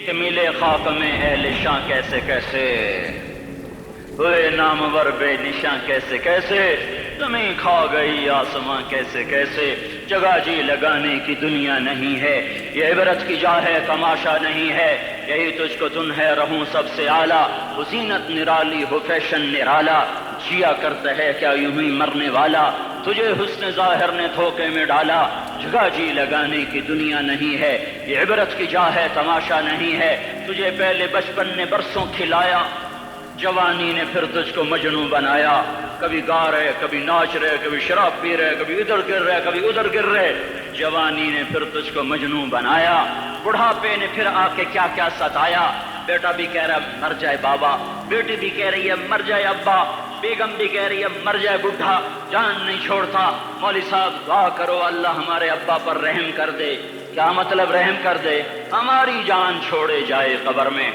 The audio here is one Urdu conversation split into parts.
کہ ملے خاک میں اہل شاں کیسے کیسے، ہوئے نامور بے نشاں کیسے کیسے، زمین کھا گئی آسماں کیسے کیسے، جگہ جی لگانے کی دنیا نہیں ہے، یہ عبرت کی جا ہے تماشا نہیں ہے، یہی تجھ کو دن ہے رہوں سب سے اعلیٰ، وہ زینت نرالی ہو فیشن نرالا، جیا کرتا ہے کیا یوں ہی مرنے والا، تجھے حسن ظاہر نے دھوکے میں ڈالا، جگہ جی لگانے کی دنیا نہیں ہے، یہ عبرت کی جا ہے تماشا نہیں ہے، تجھے پہلے بچپن نے برسوں کھلایا، جوانی نے پھر تجھ کو مجنوں بنایا، کبھی گا رہے کبھی ناچ رہے کبھی شراب پی رہے کبھی ادھر گر رہے کبھی ادھر گر رہے، جوانی نے پھر تجھ کو مجنوں بنایا، بڑھاپے نے پھر آ کے کیا کیا ستایا، بیٹا بھی کہہ رہا ہے مر جائے بابا، بیٹی بھی کہہ رہی ہے مر جائے ابا، بیگم بھی کہہ رہی ہے مر جائے بڈھا، جان نہیں چھوڑتا، مولوی صاحب دعا کرو اللہ ہمارے ابا پر رحم کر دے، کیا مطلب رحم کر دے؟ ہماری جان چھوڑے جائے قبر میں،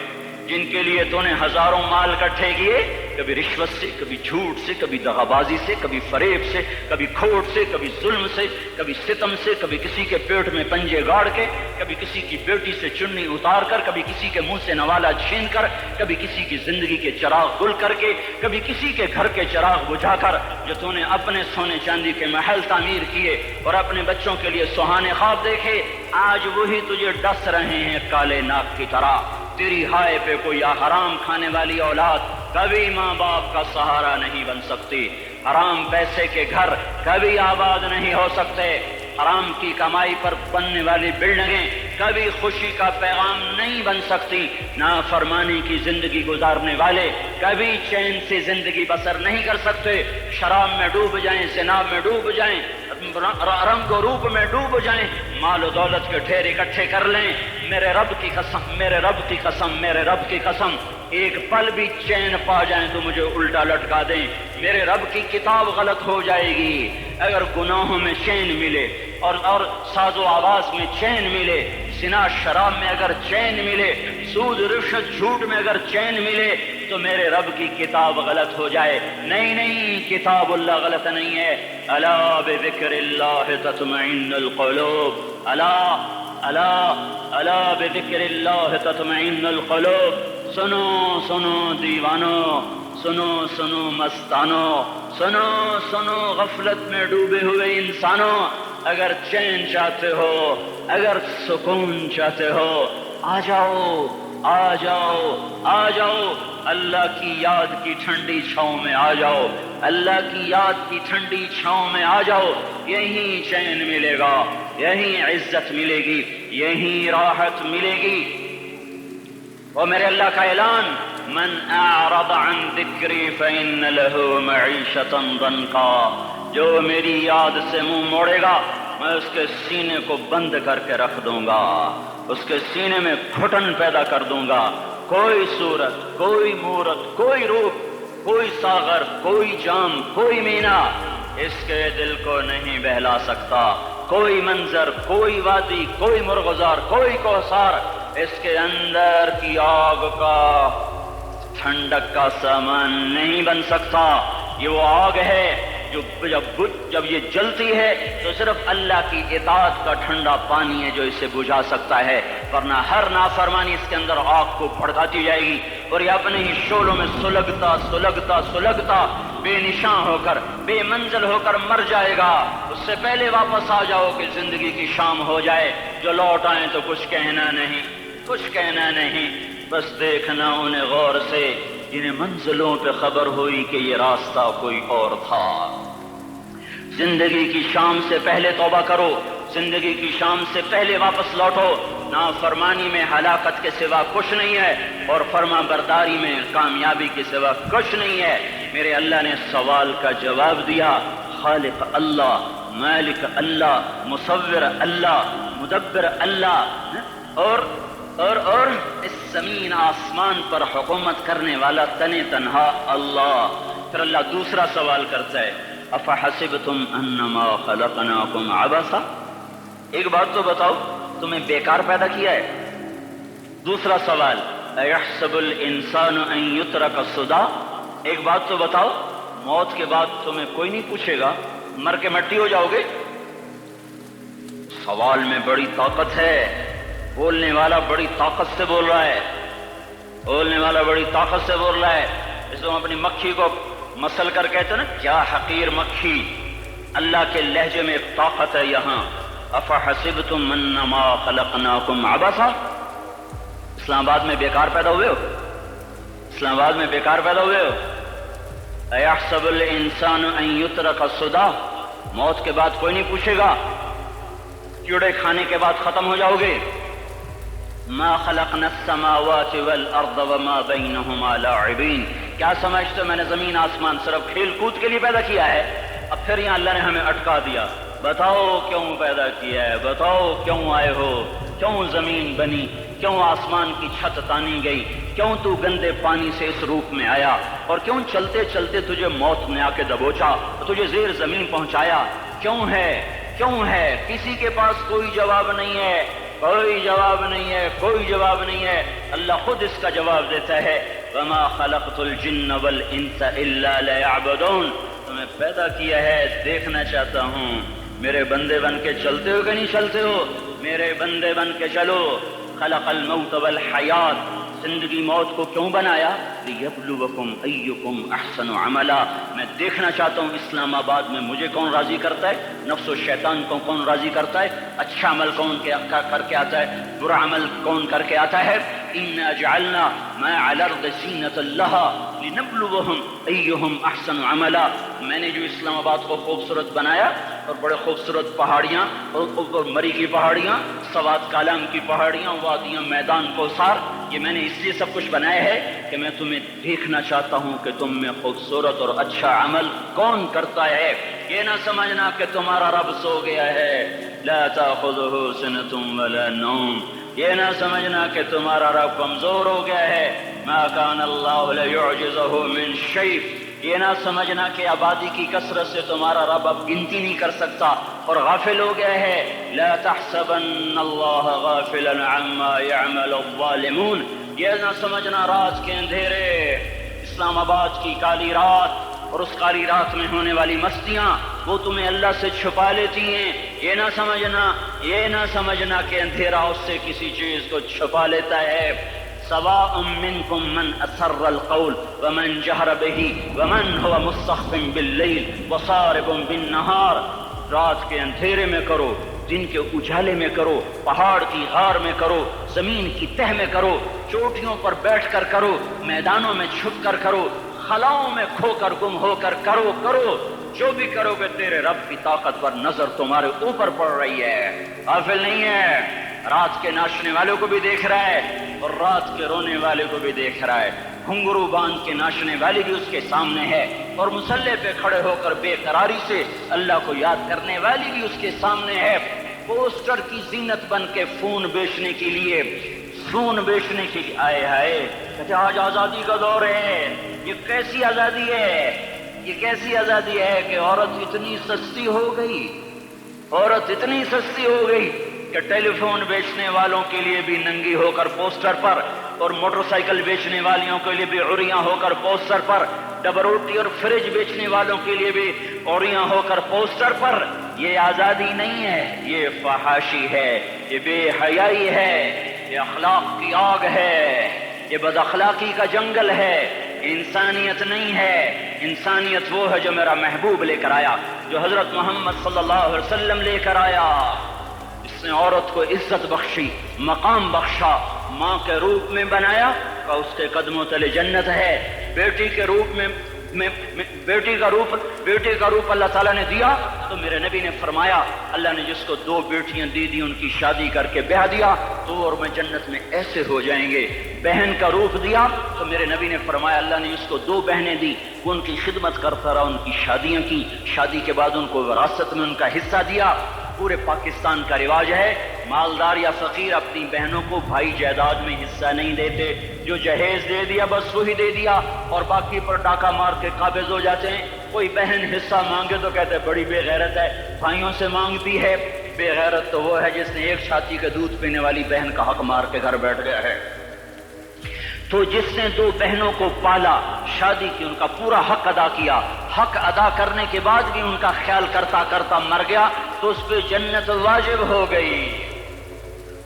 جن کے لیے تو نے ہزاروں مال اکٹھے کیے، کبھی رشوت سے کبھی جھوٹ سے کبھی دغا بازی سے کبھی فریب سے کبھی کھوٹ سے کبھی ظلم سے کبھی ستم سے، کبھی کسی کے پیٹ میں پنجے گاڑ کے، کبھی کسی کی بیٹی سے چنی اتار کر، کبھی کسی کے منہ سے نوالا چھین کر، کبھی کسی کی زندگی کے چراغ گل کر کے، کبھی کسی کے گھر کے چراغ بجھا کر، جو تو نے اپنے سونے چاندی کے محل تعمیر کیے اور اپنے بچوں کے لیے سہانے خواب دیکھے، آج وہی تجھے ڈس رہے ہیں کالے ناک کی طرح، تیری ہائے پہ کوئی حرام کھانے والی اولاد کبھی ماں باپ کا سہارا نہیں بن سکتی، حرام پیسے کے گھر کبھی آباد نہیں ہو سکتے، حرام کی کمائی پر بننے والی بلڈنگیں کبھی خوشی کا پیغام نہیں بن سکتی، نافرمانی کی زندگی گزارنے والے کبھی چین سے زندگی بسر نہیں کر سکتے، شراب میں ڈوب جائیں، زنا میں ڈوب جائیں، رنگ و روپ میں ڈوب جائیں، مال و دولت کے ڈھیر اکٹھے کر لیں، میرے رب کی قسم میرے رب کی قسم میرے رب کی قسم، ایک پل بھی چین پا جائیں تو مجھے الٹا لٹکا دیں، میرے رب کی کتاب غلط ہو جائے گی، اگر گناہوں میں چین ملے اور ساز و آواز میں چین ملے، زنا شراب میں اگر چین ملے، سود رشوت جھوٹ میں اگر چین ملے تو میرے رب کی کتاب غلط ہو جائے، نہیں نہیں کتاب اللہ غلط نہیں ہے، الا بذکر اللہ تطمئن القلوب، الا الا الا بذکر اللہ تطمئن القلوب، سنو سنو دیوانو، سنو سنو مستانو، سنو سنو غفلت میں ڈوبے ہوئے انسانوں، اگر چین چاہتے ہو، اگر سکون چاہتے ہو، آ جاؤ آ جاؤ آ جاؤ، اللہ کی یاد کی ٹھنڈی چھاؤں میں آ جاؤ، اللہ کی یاد کی ٹھنڈی چھاؤں میں آ جاؤ، یہیں چین ملے گا، یہیں عزت ملے گی، یہیں راحت ملے گی، اور میرے اللہ کا اعلان، من اعرض عن ذکری فإن له معیشة ضنکا، جو میری یاد سے منہ موڑے گا میں اس کے سینے کو بند کر کے رکھ دوں گا، اس کے سینے میں گھٹن پیدا کر دوں گا، کوئی صورت کوئی مورت کوئی روپ کوئی ساغر کوئی جام کوئی مینا اس کے دل کو نہیں بہلا سکتا، کوئی منظر کوئی وادی کوئی مرغزار کوئی کوثر اس کے اندر کی آگ کا ٹھنڈک کا سامان نہیں بن سکتا، یہ وہ آگ ہے جو جب یہ جلتی ہے تو صرف اللہ کی اطاعت کا ٹھنڈا پانی ہے جو اسے بجھا سکتا ہے، ورنہ ہر نافرمانی اس کے اندر آگ کو بھڑکاتی جائے گی اور یہ اپنے ہی شعلوں میں سلگتا سلگتا سلگتا بے نشاں ہو کر بے منزل ہو کر مر جائے گا، اس سے پہلے واپس آ جاؤ کہ زندگی کی شام ہو جائے، جو لوٹ آئیں تو کچھ کہنا نہیں کچھ کہنا نہیں، بس دیکھنا انہیں غور سے جنہیں منزلوں پہ خبر ہوئی کہ یہ راستہ کوئی اور تھا، زندگی کی شام سے پہلے توبہ کرو، زندگی کی شام سے پہلے واپس لوٹو، نافرمانی میں ہلاکت کے سوا کچھ نہیں ہے اور فرما برداری میں کامیابی کے سوا کچھ نہیں ہے، میرے اللہ نے سوال کا جواب دیا، خالق اللہ، مالک اللہ، مصور اللہ، مدبر اللہ، اور اس زمین آسمان پر حکومت کرنے والا تن تنہا اللہ۔ پھر اللہ دوسرا سوال کرتا ہے، افحسبتم انما خلقناکم عبثا، ایک بات تو بتاؤ تمہیں بیکار پیدا کیا ہے؟ دوسرا سوال، ایحسب الانسان ان یترک سدی، ایک بات تو بتاؤ موت کے بعد تمہیں کوئی نہیں پوچھے گا، مر کے مٹی ہو جاؤ گے؟ سوال میں بڑی طاقت ہے، بولنے والا بڑی طاقت سے بول رہا ہے، بولنے والا بڑی طاقت سے بول رہا ہے. اس کو اپنی مکھی کو مسل کر کہتے ہیں نا، کیا حقیر مکھی. اللہ کے لہجے میں ایک طاقت ہے یہاں. افحسبتم انما خلقناکم عبثا، اسلام آباد میں بیکار پیدا ہوئے ہو، اسلام آباد میں بیکار پیدا ہوئے ہو. ایحسب الانسان ان یترک سدی، موت کے بعد کوئی نہیں پوچھے گا، کیڑے کھانے کے بعد ختم ہو جاؤ گے. ما خلقنا السماوات والارض وما بینہما لاعبین، کیا سمجھتے میں نے زمین آسمان صرف کھیل کود کے لیے پیدا کیا ہے؟ اب پھر یہاں اللہ نے ہمیں اٹکا دیا. بتاؤ کیوں پیدا کیا ہے، بتاؤ کیوں آئے ہو، کیوں زمین بنی، کیوں آسمان کی چھت تانی گئی، کیوں تو گندے پانی سے اس روپ میں آیا، اور کیوں چلتے چلتے تجھے موت نے آ کے دبوچا، تجھے زیر زمین پہنچایا. کیوں ہے، کیوں ہے؟ کسی کے پاس کوئی جواب نہیں ہے، کوئی جواب نہیں ہے، کوئی جواب نہیں ہے. اللہ خود اس کا جواب دیتا ہے، وما خلقت الجن والانس الا ليعبدون، تمہیں پیدا کیا ہے دیکھنا چاہتا ہوں میرے بندے بن کے چلتے ہو کہ نہیں چلتے ہو، میرے بندے بن کے چلو. خلق الموت والحیات، زندگی موت کو کیوں بنایا؟ لیبلوکم ایکم احسن عملا، میں دیکھنا چاہتا ہوں اسلام آباد میں مجھے کون راضی کرتا ہے، نفس و شیطان کو کون راضی کرتا ہے، اچھا عمل کون کر کے آتا ہے، برا عمل کون کر کے آتا ہے. انا جعلنا ما علی الارض زینۃ لها لنبلوہم ایہم احسن عملا، میں نے جو اسلام آباد کو خوبصورت بنایا، اور بڑے خوبصورت پہاڑیاں، اور مری کی پہاڑیاں، سوات کالام کی پہاڑیاں، وادیاں، میدان کوثر، یہ میں نے اس لیے سب کچھ بنایا ہے کہ میں تمہیں دیکھنا چاہتا ہوں کہ تم میں خوبصورت اور اچھا عمل کون کرتا ہے. یہ نہ سمجھنا کہ تمہارا رب سو گیا ہے، لا تأخذہ سنۃ ولا نوم، یہ نہ سمجھنا کہ تمہارا رب کمزور ہو گیا ہے، ما کان اللہ لیعجزہ من شیء، یہ نہ سمجھنا کہ آبادی کی کثرت سے تمہارا رب اب گنتی نہیں کر سکتا اور غافل ہو گیا ہے. لا تحسبن اللہ غافلا عما يعمل الظالمون، یہ نہ سمجھنا رات کے اندھیرے، اسلام آباد کی کالی رات اور اس کالی رات میں ہونے والی مستیاں وہ تمہیں اللہ سے چھپا لیتی ہیں. یہ نہ سمجھنا، یہ نہ سمجھنا کہ اندھیرا اس سے کسی چیز کو چھپا لیتا ہے. سواء منکم من اسر القول ومن جہر به ومن هو مستخف باللیل وصارب بالنہار، رات کے اندھیرے میں کرو، دن کے اجالے میں کرو، پہاڑ کی غار میں کرو، زمین کی تہ میں کرو، چوٹیوں پر بیٹھ کر کرو، میدانوں میں چھپ کر کرو، خلاؤں میں کھو کر گم ہو کر کرو، جو بھی کرو گے تیرے رب کی طاقت پر نظر تمہارے اوپر پڑ رہی ہے، غافل نہیں ہے. رات کے ناچنے والوں کو بھی دیکھ رہا ہے اور رات کے رونے والے کو بھی دیکھ رہا ہے. گھنگرو باندھ کے ناچنے والی بھی اس کے سامنے ہے، اور مسلح پہ کھڑے ہو کر بے قراری سے اللہ کو یاد کرنے والی بھی اس کے سامنے ہے. پوسٹر کی زینت بن کے فون بیچنے کے لیے، خون بیچنے کے لیے آئے ہائے کہتے آج آزادی کا دور ہے. یہ کیسی آزادی ہے، یہ کیسی آزادی ہے کہ عورت اتنی سستی ہو گئی، عورت اتنی سستی ہو گئی کہ ٹیلی فون بیچنے والوں کے لیے بھی ننگی ہو کر پوسٹر پر، اور موٹر سائیکل بیچنے والیوں کے لیے بھی عریاں ہو کر پوسٹر پر، ڈبل روٹی اور فریج بیچنے والوں کے لیے بھی عریاں ہو کر پوسٹر پر. یہ آزادی نہیں ہے، یہ فحاشی ہے، یہ بے حیائی ہے، یہ اخلاق کی آگ ہے، یہ بد اخلاقی کا جنگل ہے. انسانیت نہیں ہے. انسانیت وہ ہے جو میرا محبوب لے کر آیا، جو حضرت محمد صلی اللہ علیہ وسلم لے کر آیا. اس نے عورت کو عزت بخشی، مقام بخشا، ماں کے روپ میں بنایا کہ اس کے قدموں تلے جنت ہے. بیٹی کے روپ میں بیٹی کا روپ اللہ تعالیٰ نے دیا تو میرے نبی نے فرمایا اللہ نے جس کو 2 بیٹیاں دی ان کی شادی کر کے بیاہ دیا تو اور میں جنت میں ایسے ہو جائیں گے. بہن کا روپ دیا تو میرے نبی نے فرمایا اللہ نے جس کو 2 بہنیں دی وہ ان کی خدمت کرتا رہا، ان کی شادیاں کی، شادی کے بعد ان کو وراثت میں ان کا حصہ دیا. پورے پاکستان کا رواج ہے مالدار یا فقیر اپنی بہنوں کو بھائی جائیداد میں حصہ نہیں دیتے، جو جہیز دے دیا بس وہی دے دیا اور باقی پر ڈاکہ مار کے قابض ہو جاتے ہیں. کوئی بہن حصہ مانگے تو کہتے ہیں بڑی بے غیرت ہے، بھائیوں سے مانگتی ہے. بے غیرت تو وہ ہے جس نے ایک چھاتی کے دودھ پینے والی بہن کا حق مار کے گھر بیٹھ گیا ہے. تو جس نے 2 بہنوں کو پالا، شادی کی، ان کا پورا حق ادا کیا، حق ادا کرنے کے بعد بھی ان کا خیال کرتا کرتا مر گیا تو اس پہ جنت واجب ہو گئی.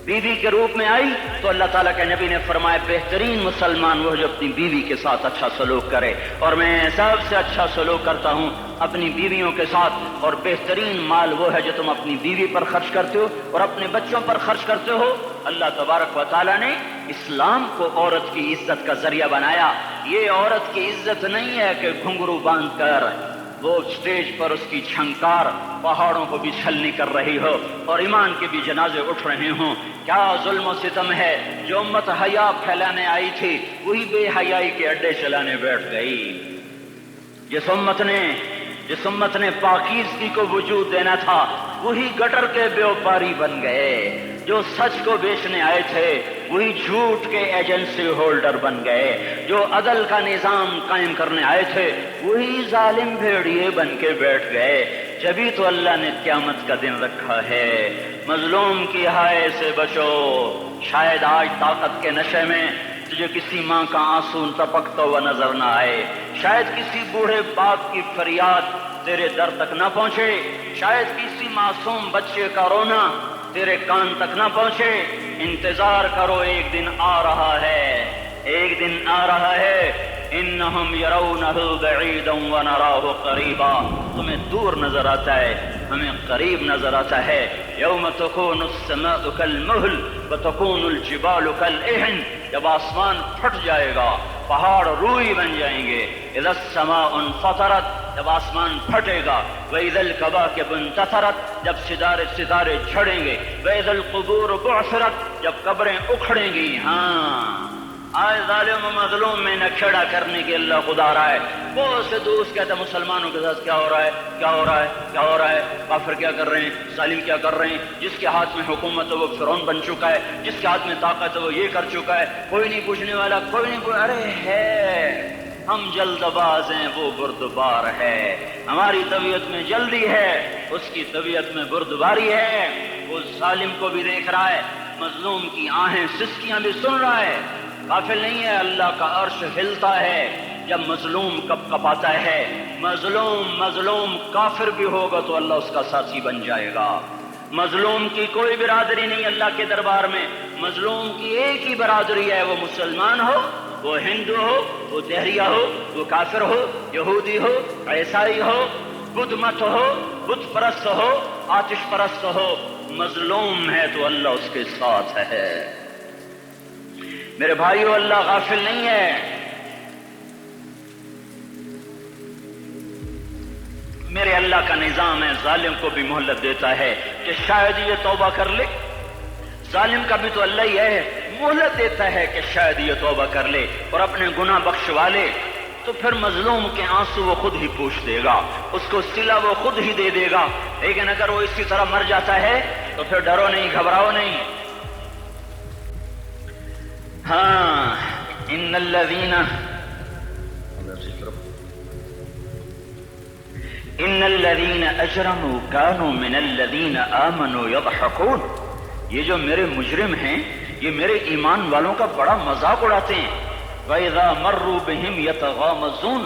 بیوی کے روپ میں آئی تو اللہ تعالیٰ کے نبی نے فرمایا بہترین مسلمان وہ جو اپنی بیوی کے ساتھ اچھا سلوک کرے، اور میں سب سے اچھا سلوک کرتا ہوں اپنی بیویوں کے ساتھ، اور بہترین مال وہ ہے جو تم اپنی بیوی پر خرچ کرتے ہو اور اپنے بچوں پر خرچ کرتے ہو۔ اللہ تبارک و تعالیٰ نے اسلام کو عورت کی عزت کا ذریعہ بنایا۔ یہ عورت کی عزت نہیں ہے کہ گھنگرو باندھ کر وہ اسٹیج پر اس کی چھنکار پہاڑوں کو بھی چھلنی کر رہی ہو اور ایمان کے بھی جنازے اٹھ رہے ہوں۔ کیا ظلم و ستم ہے، جو امت حیا پھیلانے آئی تھی وہی بے حیائی کے اڈے چلانے بیٹھ گئی۔ جس امت نے پاکیزگی کو وجود دینا تھا وہی گٹر کے بیوپاری بن گئے۔ جو سچ کو بیچنے آئے تھے وہی جھوٹ کے ایجنسی ہولڈر بن گئے۔ جو عدل کا نظام قائم کرنے آئے تھے وہی ظالم بھیڑیے بن کے بیٹھ گئے۔ جبھی تو اللہ نے قیامت کا دن رکھا ہے۔ مظلوم کی ہائے سے بچو، شاید آج طاقت کے نشے میں تجھے کسی ماں کا آنسو ٹپکتا ہوا نظر نہ آئے، شاید کسی بوڑھے باپ کی فریاد تیرے در تک نہ پہنچے، شاید کسی معصوم بچے کا رونا تیرے کان تک نہ پہنچے۔ انتظار کرو، ایک دن آ رہا ہے، ایک دن آ رہا ہے۔ انہم یرونہ بعیدا ونراہ قریبا، تمہیں دور نظر آتا ہے، ہمیں قریب نظر آتا ہے۔ یوم تکون السماء کالمہل وتکون الجبال کالعہن، جب آسمان پھٹ جائے گا پہاڑ روئی بن جائیں گے۔ اذا السماء انفطرت، جب آسمان پھٹے گا۔ وَإِذَا الْكَوَاكِبُ انتثرت، جب ستارے جھڑیں گے۔ وَإِذَا الْقُبُورُ بُعْثِرَتْ، جب قبریں اکھڑیں گی۔ ہاں آج ظالم و مظلوم میں نہ کھڑا کرنے کے اللہ خدا رہا ہے۔ بہت سے دوست کہتے ہیں مسلمانوں کے ساتھ کیا ہو رہا ہے، کیا ہو رہا ہے، کیا ہو رہا ہے، کافر کیا کر رہے ہیں، ظالم کیا کر رہے ہیں، جس کے ہاتھ میں حکومت ہے وہ فرعون بن چکا ہے، جس کے ہاتھ میں طاقت ہے وہ یہ کر چکا ہے، کوئی نہیں پوچھنے والا، کوئی نہیں ارے ہے ہم جلد باز ہیں، وہ بردبار ہے۔ ہماری طبیعت میں جلدی ہے، اس کی طبیعت میں بردباری ہے۔ وہ ظالم کو بھی دیکھ رہا ہے، مظلوم کی آہیں سسکیاں بھی سن رہا ہے۔ غافل نہیں ہے، اللہ کا عرش ہلتا ہے جب مظلوم کپ کپاتا ہے۔ مظلوم کافر بھی ہوگا تو اللہ اس کا ساتھی بن جائے گا۔ مظلوم کی کوئی برادری نہیں اللہ کے دربار میں، مظلوم کی ایک ہی برادری ہے، وہ مسلمان ہو، وہ ہندو ہو، وہ دہریہ ہو، وہ کافر ہو، یہودی ہو، عیسائی ہو، بدھ مت ہو، بت پرست ہو، آتش پرست ہو، مظلوم ہے تو اللہ اس کے ساتھ ہے۔ میرے بھائیو، اللہ غافل نہیں ہے۔ میرے اللہ کا نظام ہے، ظالم کو بھی مہلت دیتا ہے کہ شاید یہ توبہ کر لے۔ ظالم کا بھی تو اللہ ہی ہے، مہلت دیتا ہے کہ شاید یہ توبہ کر لے اور اپنے گناہ بخشوا لے، تو پھر مظلوم کے آنسو وہ خود ہی پوچھ دے گا، اس کو صلہ وہ خود ہی دے دے گا۔ لیکن اگر وہ اسی طرح مر جاتا ہے تو پھر ڈرو نہیں، گھبراؤ نہیں۔ ہاں ان الذین اجرموا كانوا من الذین آمنوا يضحكون، یہ جو میرے مجرم ہیں یہ میرے ایمان والوں کا بڑا مذاق اڑاتے ہیں۔ وَإِذَا مَرُّوا بِهِمْ يَتَغَامَزُونَ،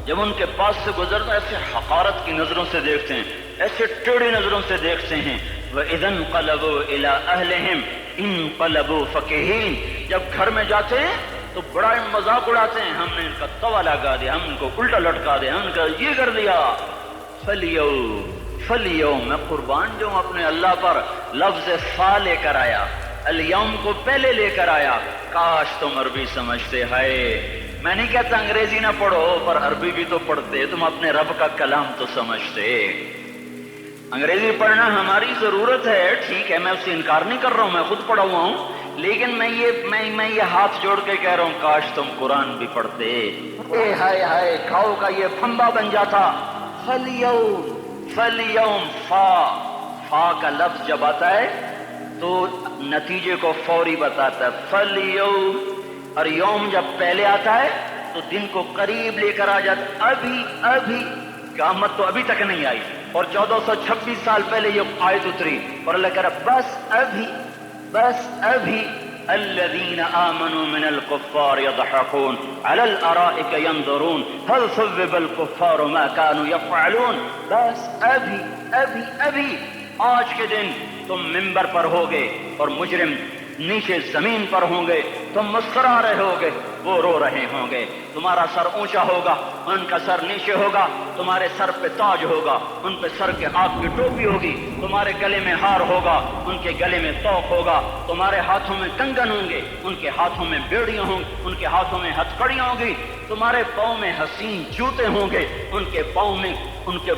جب ان کے پاس سے گزرتا ایسے حقارت کی نظروں سے دیکھتے ہیں، ایسے ٹیڑھی نظروں سے دیکھتے ہیں۔ وَإِذَا انْقَلَبُوا إِلَىٰ أَهْلِهِمْ انقلبوا فَكِهِينَ، جب گھر میں جاتے ہیں تو بڑا مذاق اڑاتے ہیں، ہم نے ان کا توا لگا دیا، ہم ان کو الٹا لٹکا دیا، ہم ان کا یہ کر دیا۔ فَالْيَوْمَ، میں قربان جو ہوں اپنے اللہ پر، لفظ فا لے کر آیا، الیوم کو پہلے لے کر آیا۔ کاش تم عربی سمجھتے۔ ہے میں نہیں کہتا انگریزی نہ پڑھو، پر عربی بھی تو پڑھتے، تم اپنے رب کا کلام تو سمجھتے۔ انگریزی پڑھنا ہماری ضرورت ہے، ٹھیک ہے، میں اس سے انکار نہیں کر رہا ہوں، میں خود پڑھا ہوا ہوں، لیکن میں یہ ہاتھ جوڑ کے کہہ رہا ہوں کاش تم قرآن بھی پڑھتے۔ اے ہائے ہائے، کھاؤ کا یہ پھمبا بن جاتا۔ فَالْيَوْمَ، فا کا لفظ جب آتا ہے تو نتیجے کو فوری بتاتا ہے۔ فَالْيَوْمَ، اور یوم جب پہلے آتا ہے تو دن کو قریب لے کر آ جاتا۔ ابھی قیامت تو ابھی تک نہیں آئی، اور 1426 سال پہلے یہ آیت اتری، اور اللہ کہہ رہا بس ابھی الذین آمنوا من الکفار یضحکون علی الارائک ینظرون هل ثوب الکفار ما كانوا یفعلون۔ بس ابھی آج کے دن تم منبر پر ہوگے اور مجرم نیچے زمین پر ہوں گے، تم مسکرا رہے ہوگے، وہ رو رہے ہوں گے۔ تمہارا سر اونچا ہوگا، ان کا سر نیچے ہوگا، تمہارے سر پہ تاج ہوگا، ان پہ سر کے آگ کی ٹوپی ہوگی، تمہارے گلے میں ہار ہوگا، ان کے گلے میں توق ہوگا، تمہارے ہاتھوں میں کنگن ہوں گے، ان کے ہاتھوں میں بیڑیاں ہوں گی، ان کے ہاتھوں میں ہتھکڑیاں ہوں گی، تمہارے پاؤں میں حسین جوتے ہوں گے، ان کے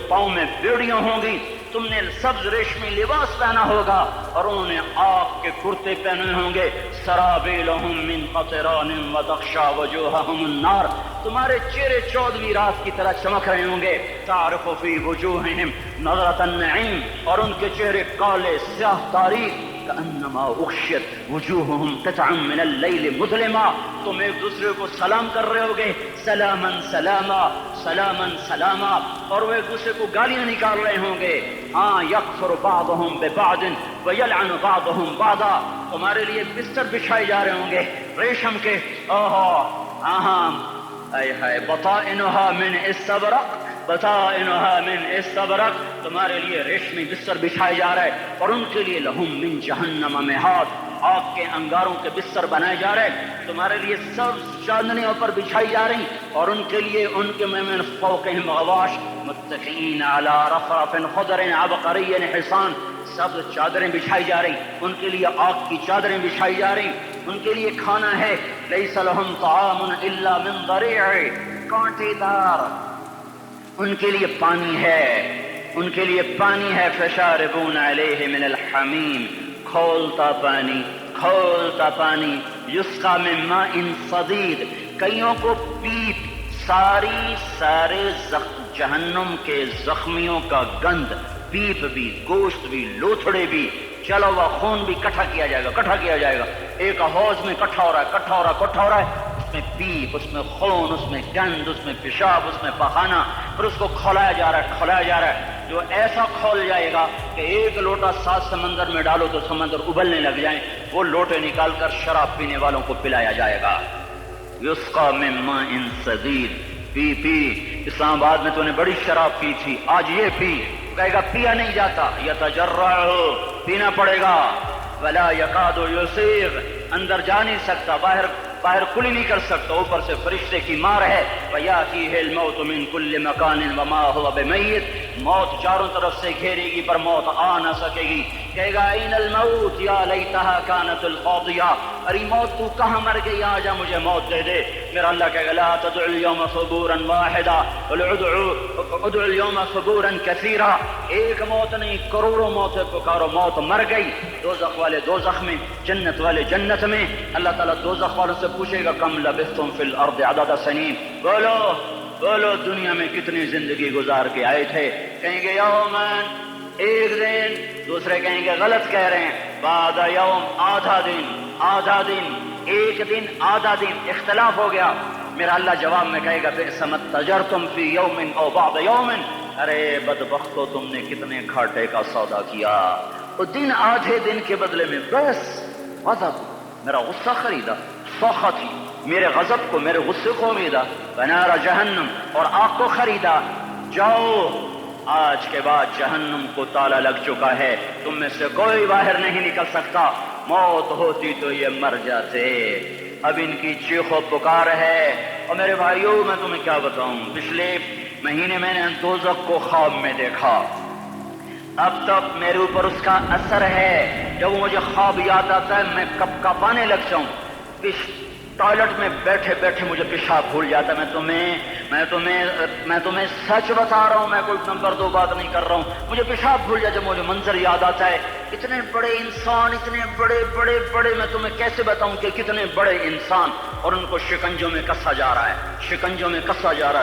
پاؤں میں بیڑیاں ہوں گی۔ تم نے سبز ریشمی لباس پہنا ہوگا اور انہوں نے آگ کے کرتے پہنے ہوں گے۔ سرابیلہم من قطران وتغشا وجوہہم النار، تمہارے چہرے 14ویں رات کی طرح چمک رہے ہوں گے۔ تعرف فی وجوہہم نظرۃ النعیم، اور ان کے چہرے کالے سیاہ تاریک، کأنما اغشیت وجوہہم قطعا من اللیل مظلما، تم ایک دوسرے کو سلام کر رہے ہوگے، سلاما سلاما سلاما سلاما، اور وہ ایک دوسرے کو گالیاں نکال رہے ہوں گے۔ ہاں یکفر بعضہم ببعض ویلعن بعضہم بعضا، تمہارے لیے بستر بچھائے جا رہے ہوں گے ریشم کے، بطائنها من استبرق، بطائنها من استبرق، تمہارے لیے ریشمی بستر بچھائے جا رہے ہیں، اور ان کے لیے لہم من جہنم مہاد، آگ کے انگاروں کے بستر بنائے جا رہے ہیں، تمہارے لیے سبز چاندنیوں پر بچھائی جا رہی، اور ان کے لیے ان کے من فوقہم غواش متکئین علی رفرف خضر عبقری حصان، سبز چادریں بچھائی جا رہی، ان کے لیے آگ کی چادریں بچھائی جا رہی، ان کے لیے کھانا ہے لیس لہم طعام الا من ضریع، کانٹے دار، ان کے لیے پانی ہے، ان کے لیے پانی ہے، فشاربون علیہ من الحمیم، کھولتا پانی، کھولتا پانی، یسقا من ماء صدید، کئیوں کو پیپ، سارے جہنم کے زخمیوں کا گند، پیپ بھی، گوشت بھی، لوتھڑے بھی، چلا ہوا خون بھی اکٹھا کیا جائے گا، ایک حوض میں اکٹھا ہو رہا ہے، اس میں پیپ، اس میں خون، اس میں گند، اس میں پیشاب، اس میں پخانہ، پھر اس کو کھولایا جا رہا ہے، جو ایسا کھول جائے گا کہ ایک لوٹا 7 سمندر میں ڈالو تو سمندر ابلنے لگ جائیں، وہ لوٹے نکال کر شراب پینے والوں کو پلایا جائے گا۔ یسقا من ماء صدید، پی اسلام آباد میں تو نے بڑی شراب پی تھی، آج یہ پی، کہے گا پیا نہیں جاتا، یتجرعہ، پینا پڑے گا، ولا یکاد یسیغ، اندر جا نہیں سکتا، باہر کلی نہیں کر سکتا، اوپر سے فرشتے کی مار ہے، وَيَأْتِيهِ الْمَوْتُ مِنْ كُلِّ مَكَانٍ وَمَا هُوَ بِمَيِّتٍ، موت چاروں طرف سے گھیرے گی پر موت آ نہ سکے گی، کہے گا این الموت یا لیتہا کانت القاضیہ، ارے موت تو کہاں مر گئی، آجا مجھے موت دے دے۔ میرا اللہ کہے گا لا تدعوا اليوم ثبورا واحدا ادعوا اليوم ثبورا کثیرا، ایک موت نہیں کروڑوں موتیں پکارو، موت مر گئی، دوزخ والے دوزخ میں، جنت والے جنت میں، اللہ تعالیٰ دوزخ والوں سے پوچھے گا کم لبثتم فی الارض عدد سنین، بولو دنیا میں کتنی زندگی گزار کے آئے تھے، کہیں گے یومن، ایک دن، دوسرے کہیں گے غلط کہہ رہے ہیں، بعد یوم، آدھا دن، ایک دن، آدھا دن، اختلاف ہو گیا۔ میرا اللہ جواب میں کہے گا بئس ما تجرتم فی یوم او بعض یوم، ارے بدبختو تم نے کتنے گھاٹے کا سودا کیا، وہ دن آدھے دن کے بدلے میں بس غضب، میرا غصہ خریدا، سخط ہی میرے غضب کو، میرے غصے کو خریدا، بنار جہنم، اور آگ کو خریدا، جاؤ آج کے بعد جہنم کو تالا لگ چکا ہے، تم میں سے کوئی باہر نہیں نکل سکتا، موت ہوتی تو یہ مر جاتے۔ اب ان کی چیخ و پکار ہے، اور میرے بھائیوں میں تمہیں کیا بتاؤں، پچھلے مہینے میں نے دوزخ کو خواب میں دیکھا، اب تک میرے اوپر اس کا اثر ہے، جب مجھے خواب یاد آتا ہے میں کپ کپانے لگ جاؤں، ٹوائلٹ میں بیٹھے بیٹھے مجھے پیشاب بھول جاتا ہے۔ میں تمہیں سچ بتا رہا ہوں، میں کوئی نمبر 2 بات نہیں کر رہا ہوں، مجھے پیشاب بھول جاتا ہے، مجھے منظر یاد آتا ہے، اتنے بڑے انسان، اتنے بڑے، میں تمہیں کیسے بتاؤں کہ کتنے بڑے انسان، اور ان کو شکنجوں میں کسا جا رہا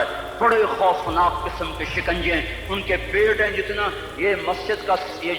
ہے، بڑے خوفناک قسم کے شکنجے ہیں، ان کے پیٹ ہیں جتنا یہ مسجد کا، یہ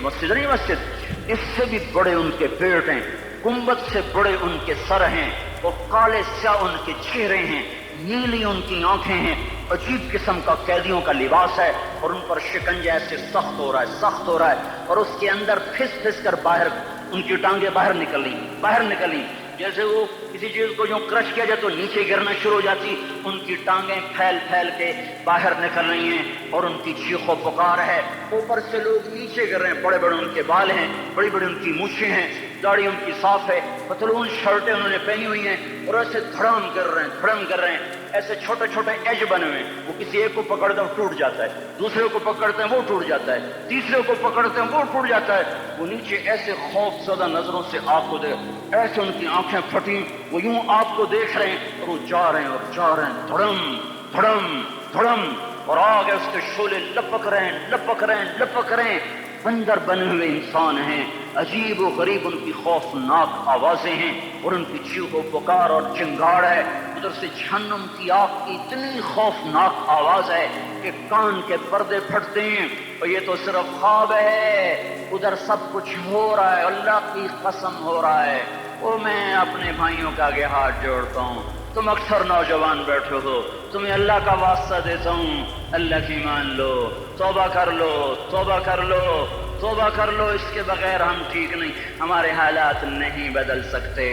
مسجد نہیں، مسجد اس سے بھی بڑے ان کے پیٹ ہیں، گنبد سے بڑے ان کے سر ہیں، اور کالے سیاہ ان کے چہرے ہیں، نیلی ان کی آنکھیں ہیں، عجیب قسم کا قیدیوں کا لباس ہے، اور ان پر شکنجہ ایسے سخت ہو رہا ہے، اور اس کے اندر پھس کر باہر ان کی ٹانگیں باہر نکلی، جیسے وہ کسی چیز کو جو کرش کیا جائے تو نیچے گرنا شروع ہو جاتی. ان کی ٹانگیں پھیل پھیل کے باہر نکل رہی ہیں اور ان کی چیخ و پکار ہے. اوپر سے لوگ نیچے گر رہے ہیں. بڑے بڑے ان کے بال ہیں, بڑی بڑی ان کی مونچھیں ہیں, داڑھی ان کی صاف ہے, پتلون شرٹیں انہوں نے پہنی ہوئی ہیں اور ایسے دھڑام کر رہے ہیں, دھڑم کر رہے ہیں. ایسے چھوٹے چھوٹے ایج بنے ہوئے ہیں. وہ کسی ایک کو پکڑتے ہیں ٹوٹ جاتا ہے, دوسرے کو پکڑتے ہیں وہ ٹوٹ جاتا ہے, تیسرے کو پکڑتے ہیں وہ ٹوٹ جاتا ہے. وہ نیچے ایسے خوف زدہ نظروں سے آپ کو دیکھ, ایسے ان کی آنکھیں پھٹی, وہ یوں آپ کو دیکھ رہے ہیں اور وہ جا رہے ہیں اور جا رہے ہیں, دھڑم دھڑم دھڑم, اور آگے اس کے شعلے لپک رہے ہیں, لپک رہے ہیں, لپک رہے ہیں. بندر بنے ہوئے انسان ہیں, عجیب و غریب ان کی خوفناک آوازیں ہیں اور ان کی چیخ و پکار اور چنگاڑ ہے. ادھر سے جہنم کی آگ کی اتنی خوفناک آواز ہے کہ کان کے پردے پھٹتے ہیں. اور یہ تو صرف خواب ہے, ادھر سب کچھ ہو رہا ہے, اللہ کی قسم ہو رہا ہے. وہ میں اپنے بھائیوں کے آگے ہاتھ جوڑتا ہوں, تم اکثر نوجوان بیٹھے ہو, تمہیں اللہ کا واسطہ دیتا ہوں, اللہ کی مان لو, توبہ کر لو, توبہ کر لو, توبہ کر لو. اس کے بغیر ہم ٹھیک نہیں, ہمارے حالات نہیں بدل سکتے.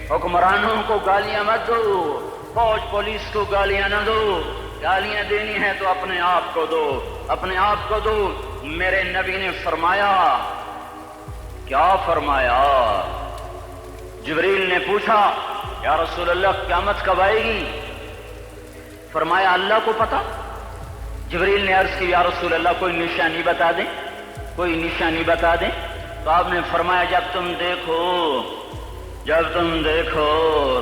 حکمرانوں کو گالیاں مت دو, فوج پولیس کو گالیاں نہ دو. گالیاں دینی ہے تو اپنے آپ کو دو, اپنے آپ کو دو. میرے نبی نے فرمایا, کیا فرمایا؟ جبریل نے پوچھا, یا رسول اللہ قیامت کب آئے گی؟ فرمایا اللہ کو پتا. جبریل نے عرض کی, یا رسول اللہ کوئی نشانی بتا دیں, کوئی نشانی بتا دیں. تو آپ نے فرمایا جب تم دیکھو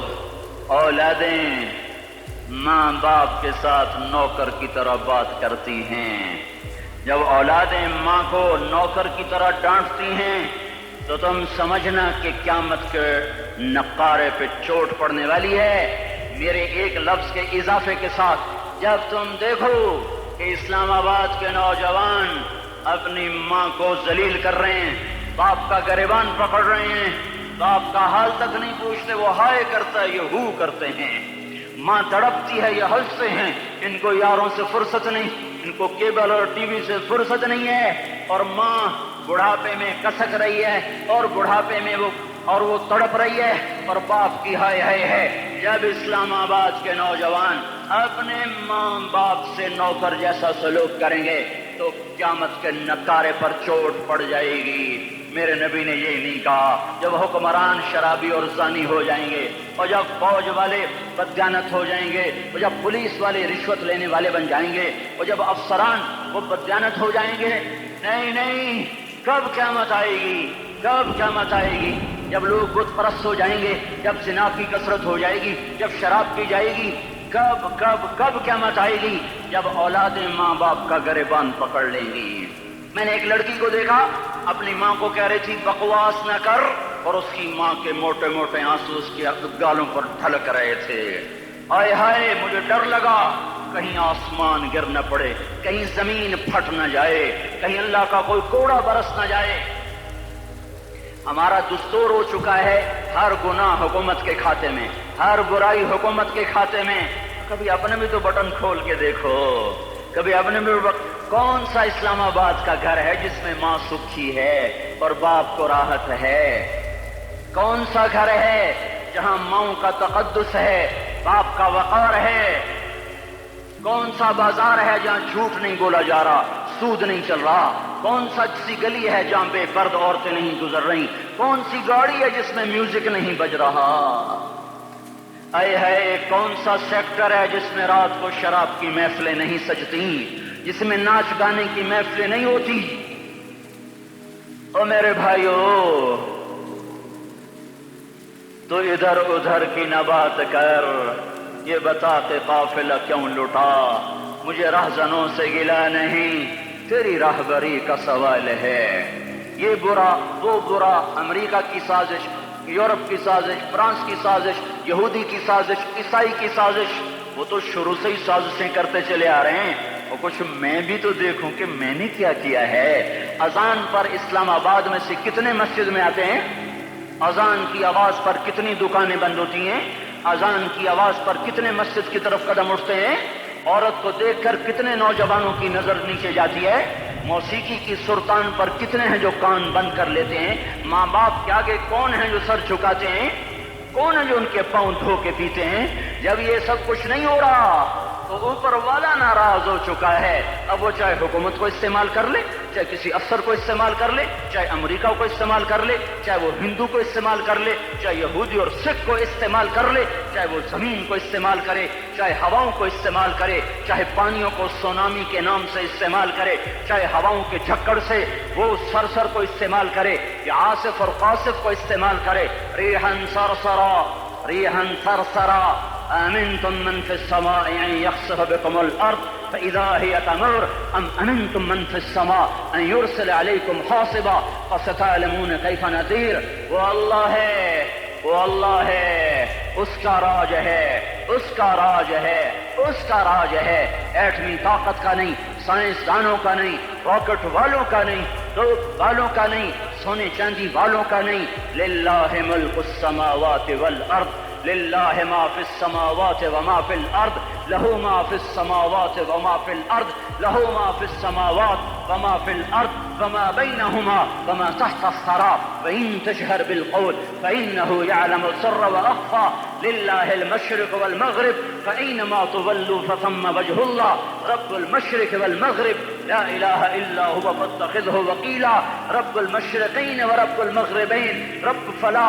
اولادیں ماں باپ کے ساتھ نوکر کی طرح بات کرتی ہیں, جب اولادیں ماں کو نوکر کی طرح ڈانٹتی ہیں تو تم سمجھنا کہ قیامت کے نقارے پہ چوٹ پڑنے والی ہے. میرے ایک لفظ کے اضافے کے ساتھ, جب تم دیکھو کہ اسلام آباد کے نوجوان اپنی ماں کو ذلیل کر رہے ہیں, باپ کا گریبان پکڑ رہے ہیں, باپ کا حال تک نہیں پوچھتے, وہ ہائے کرتا ہے یہ ہو کرتے ہیں, ماں تڑپتی ہے یہ ہنستے ہیں. ان کو یاروں سے فرصت نہیں, ان کو کیبل اور ٹی وی سے فرصت نہیں ہے, اور ماں بڑھاپے میں کسک رہی ہے اور بڑھاپے میں وہ تڑپ رہی ہے, اور باپ کی ہائے ہائے ہے. جب اسلام آباد کے نوجوان اپنے ماں باپ سے نوکر جیسا سلوک کریں گے تو قیامت کے نکارے پر چوٹ پڑ جائے گی. میرے نبی نے یہ نہیں کہا جب حکمران شرابی اور زانی ہو جائیں گے, اور جب فوج والے بددیانت ہو جائیں گے, اور جب پولیس والے رشوت لینے والے بن جائیں گے, اور جب افسران وہ بددیانت ہو جائیں گے. نہیں نہیں, کب قیامت آئے گی, کب قیامت آئے گی؟ جب لوگ بت پرست ہو جائیں گے, جب زنا کی کثرت ہو جائے گی, جب شراب پی جائے گی. کب کب کب قیامت آئے گی؟ جب اولادیں ماں باپ کا گریبان پکڑ لیں گی. میں نے ایک لڑکی کو دیکھا, اپنی ماں کو کہہ رہی تھی بکواس نہ کر, اور اس کی ماں کے موٹے موٹے آنسو اس کی گالوں پر ڈھلک رہے تھے. آئے ہائے, مجھے ڈر لگا کہیں آسمان گر نہ پڑے, کہیں زمین پھٹ نہ جائے, کہیں اللہ کا کوئی کوڑا برس نہ جائے. ہمارا دستور ہو چکا ہے ہر گناہ حکومت کے کھاتے میں, ہر برائی حکومت کے کھاتے میں. کبھی اپنے بھی تو بٹن کھول کے دیکھو, کبھی اپنے بھی کون سا اسلام آباد کا گھر ہے جس میں ماں سکھی ہے اور باپ کو راحت ہے؟ کون سا گھر ہے جہاں ماں کا تقدس ہے, باپ کا وقار ہے؟ کون سا بازار ہے جہاں جھوٹ نہیں بولا جا رہا, سود نہیں چل رہا؟ کون سا سی گلی ہے جہاں بے پرد عورتیں نہیں گزر رہی؟ کون سی گاڑی ہے جس میں میوزک نہیں بج رہا؟ اے ہے, کون سا سیکٹر ہے جس میں رات کو شراب کی محفلیں نہیں سجتی, جس میں ناچ گانے کی محفلیں نہیں ہوتی؟ او میرے بھائیو, تو ادھر ادھر کی نہ بات کر, یہ بتا کہ قافلہ کیوں لٹا. مجھے رہزنوں سے گلا نہیں, تیری راہبری کا سوال ہے. یہ برا وہ برا, امریکہ کی سازش, یورپ کی سازش, فرانس کی سازش, یہودی کی سازش, عیسائی کی سازش, وہ تو شروع سے ہی سازشیں کرتے چلے آ رہے ہیں. اور کچھ میں بھی تو دیکھوں کہ میں نے کیا کیا ہے. اذان پر اسلام آباد میں سے کتنے مسجد میں آتے ہیں, اذان کی آواز پر کتنی دکانیں بند ہوتی ہیں, اذان کی آواز پر کتنے مسجد کی طرف قدم اٹھتے ہیں. عورت کو دیکھ کر کتنے نوجوانوں کی نظر نیچے جاتی ہے. موسیقی کی سرتان پر کتنے ہیں جو کان بند کر لیتے ہیں. ماں باپ کے آگے کون ہیں جو سر جھکاتے ہیں. کون ہے جو ان کے پاؤں دھو کے پیتے ہیں؟ جب یہ سب کچھ نہیں ہو رہا تو اوپر والا ناراض ہو چکا ہے۔ اب وہ چاہے حکومت کو استعمال کر لے، چاہے کسی افسر کو استعمال کر لے، چاہے امریکہ کو استعمال کر لے، چاہے وہ ہندو کو استعمال کر لے، چاہے یہودی اور سکھ کو استعمال کر لے، چاہے وہ زمین کو استعمال کرے، چاہے ہواؤں کو استعمال کرے، چاہے پانیوں کو سونامی کے نام سے استعمال کرے، چاہے ہواؤں کے جھکڑ سے وہ سرسر کو استعمال کرے یا عاصف اور قاصف کو استعمال کرے، ریحن سرسرا ریحن سرسرا آمنتم من في السماء أن يخسف بكم الأرض فإذا هي تمر أم أمنتم من في السماء أن يرسل عليكم حاصبا فستعلمون كيف نذير۔ وہ اللہ ہے، اس کا راج ہے، اس کا راج ہے، اس کا راج ہے، ایٹمی طاقت کا نہیں، سائنسدانوں کا نہیں، راکٹ والوں کا نہیں، توپ والوں کا نہیں، سونے چاندی والوں کا نہیں۔ للہ ملک السماوات والارض، للہ ما فی السماوات وما فی الارض، لہو ما فی السماوات وما فی الارض، لہو ما فی السماوات وما فی الارض وما بینہما وما تحت الثرى وإن تجهر بالقول فإنه يعلم السر وأخفى، للہ المشرق والمغرب فأينما تولوا فثم وجه الله، رب المشرق والمغرب لا إله إلا هو فاتخذه وكيلا، رب المشرقين ورب المغربين، رب فلا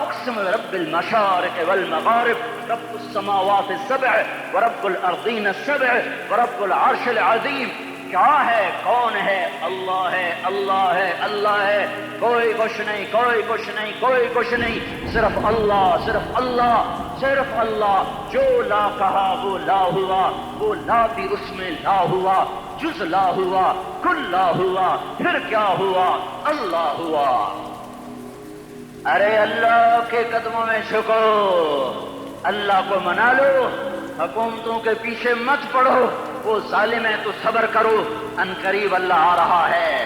أقسم برب المشارق والمغارب، رب السماوات السبع ورب الأرضين السبع ورب العرش العظيم۔ کیا ہے؟ کون ہے؟ اللہ ہے، اللہ ہے، اللہ ہے، کوئی کچھ نہیں، کوئی کچھ نہیں، کوئی کچھ نہیں، صرف اللہ، صرف اللہ، صرف اللہ۔ جو لا کہا وہ لا ہوا، وہ لا بھی اس میں لا ہوا، جز لا ہوا، کل لا ہوا، پھر کیا ہوا؟ اللہ ہوا۔ ارے اللہ کے قدموں میں جھکو، اللہ کو منا لو، حکومتوں کے پیچھے مت پڑو، وہ ظالم ہے تو صبر کرو، ان قریب اللہ آ رہا ہے۔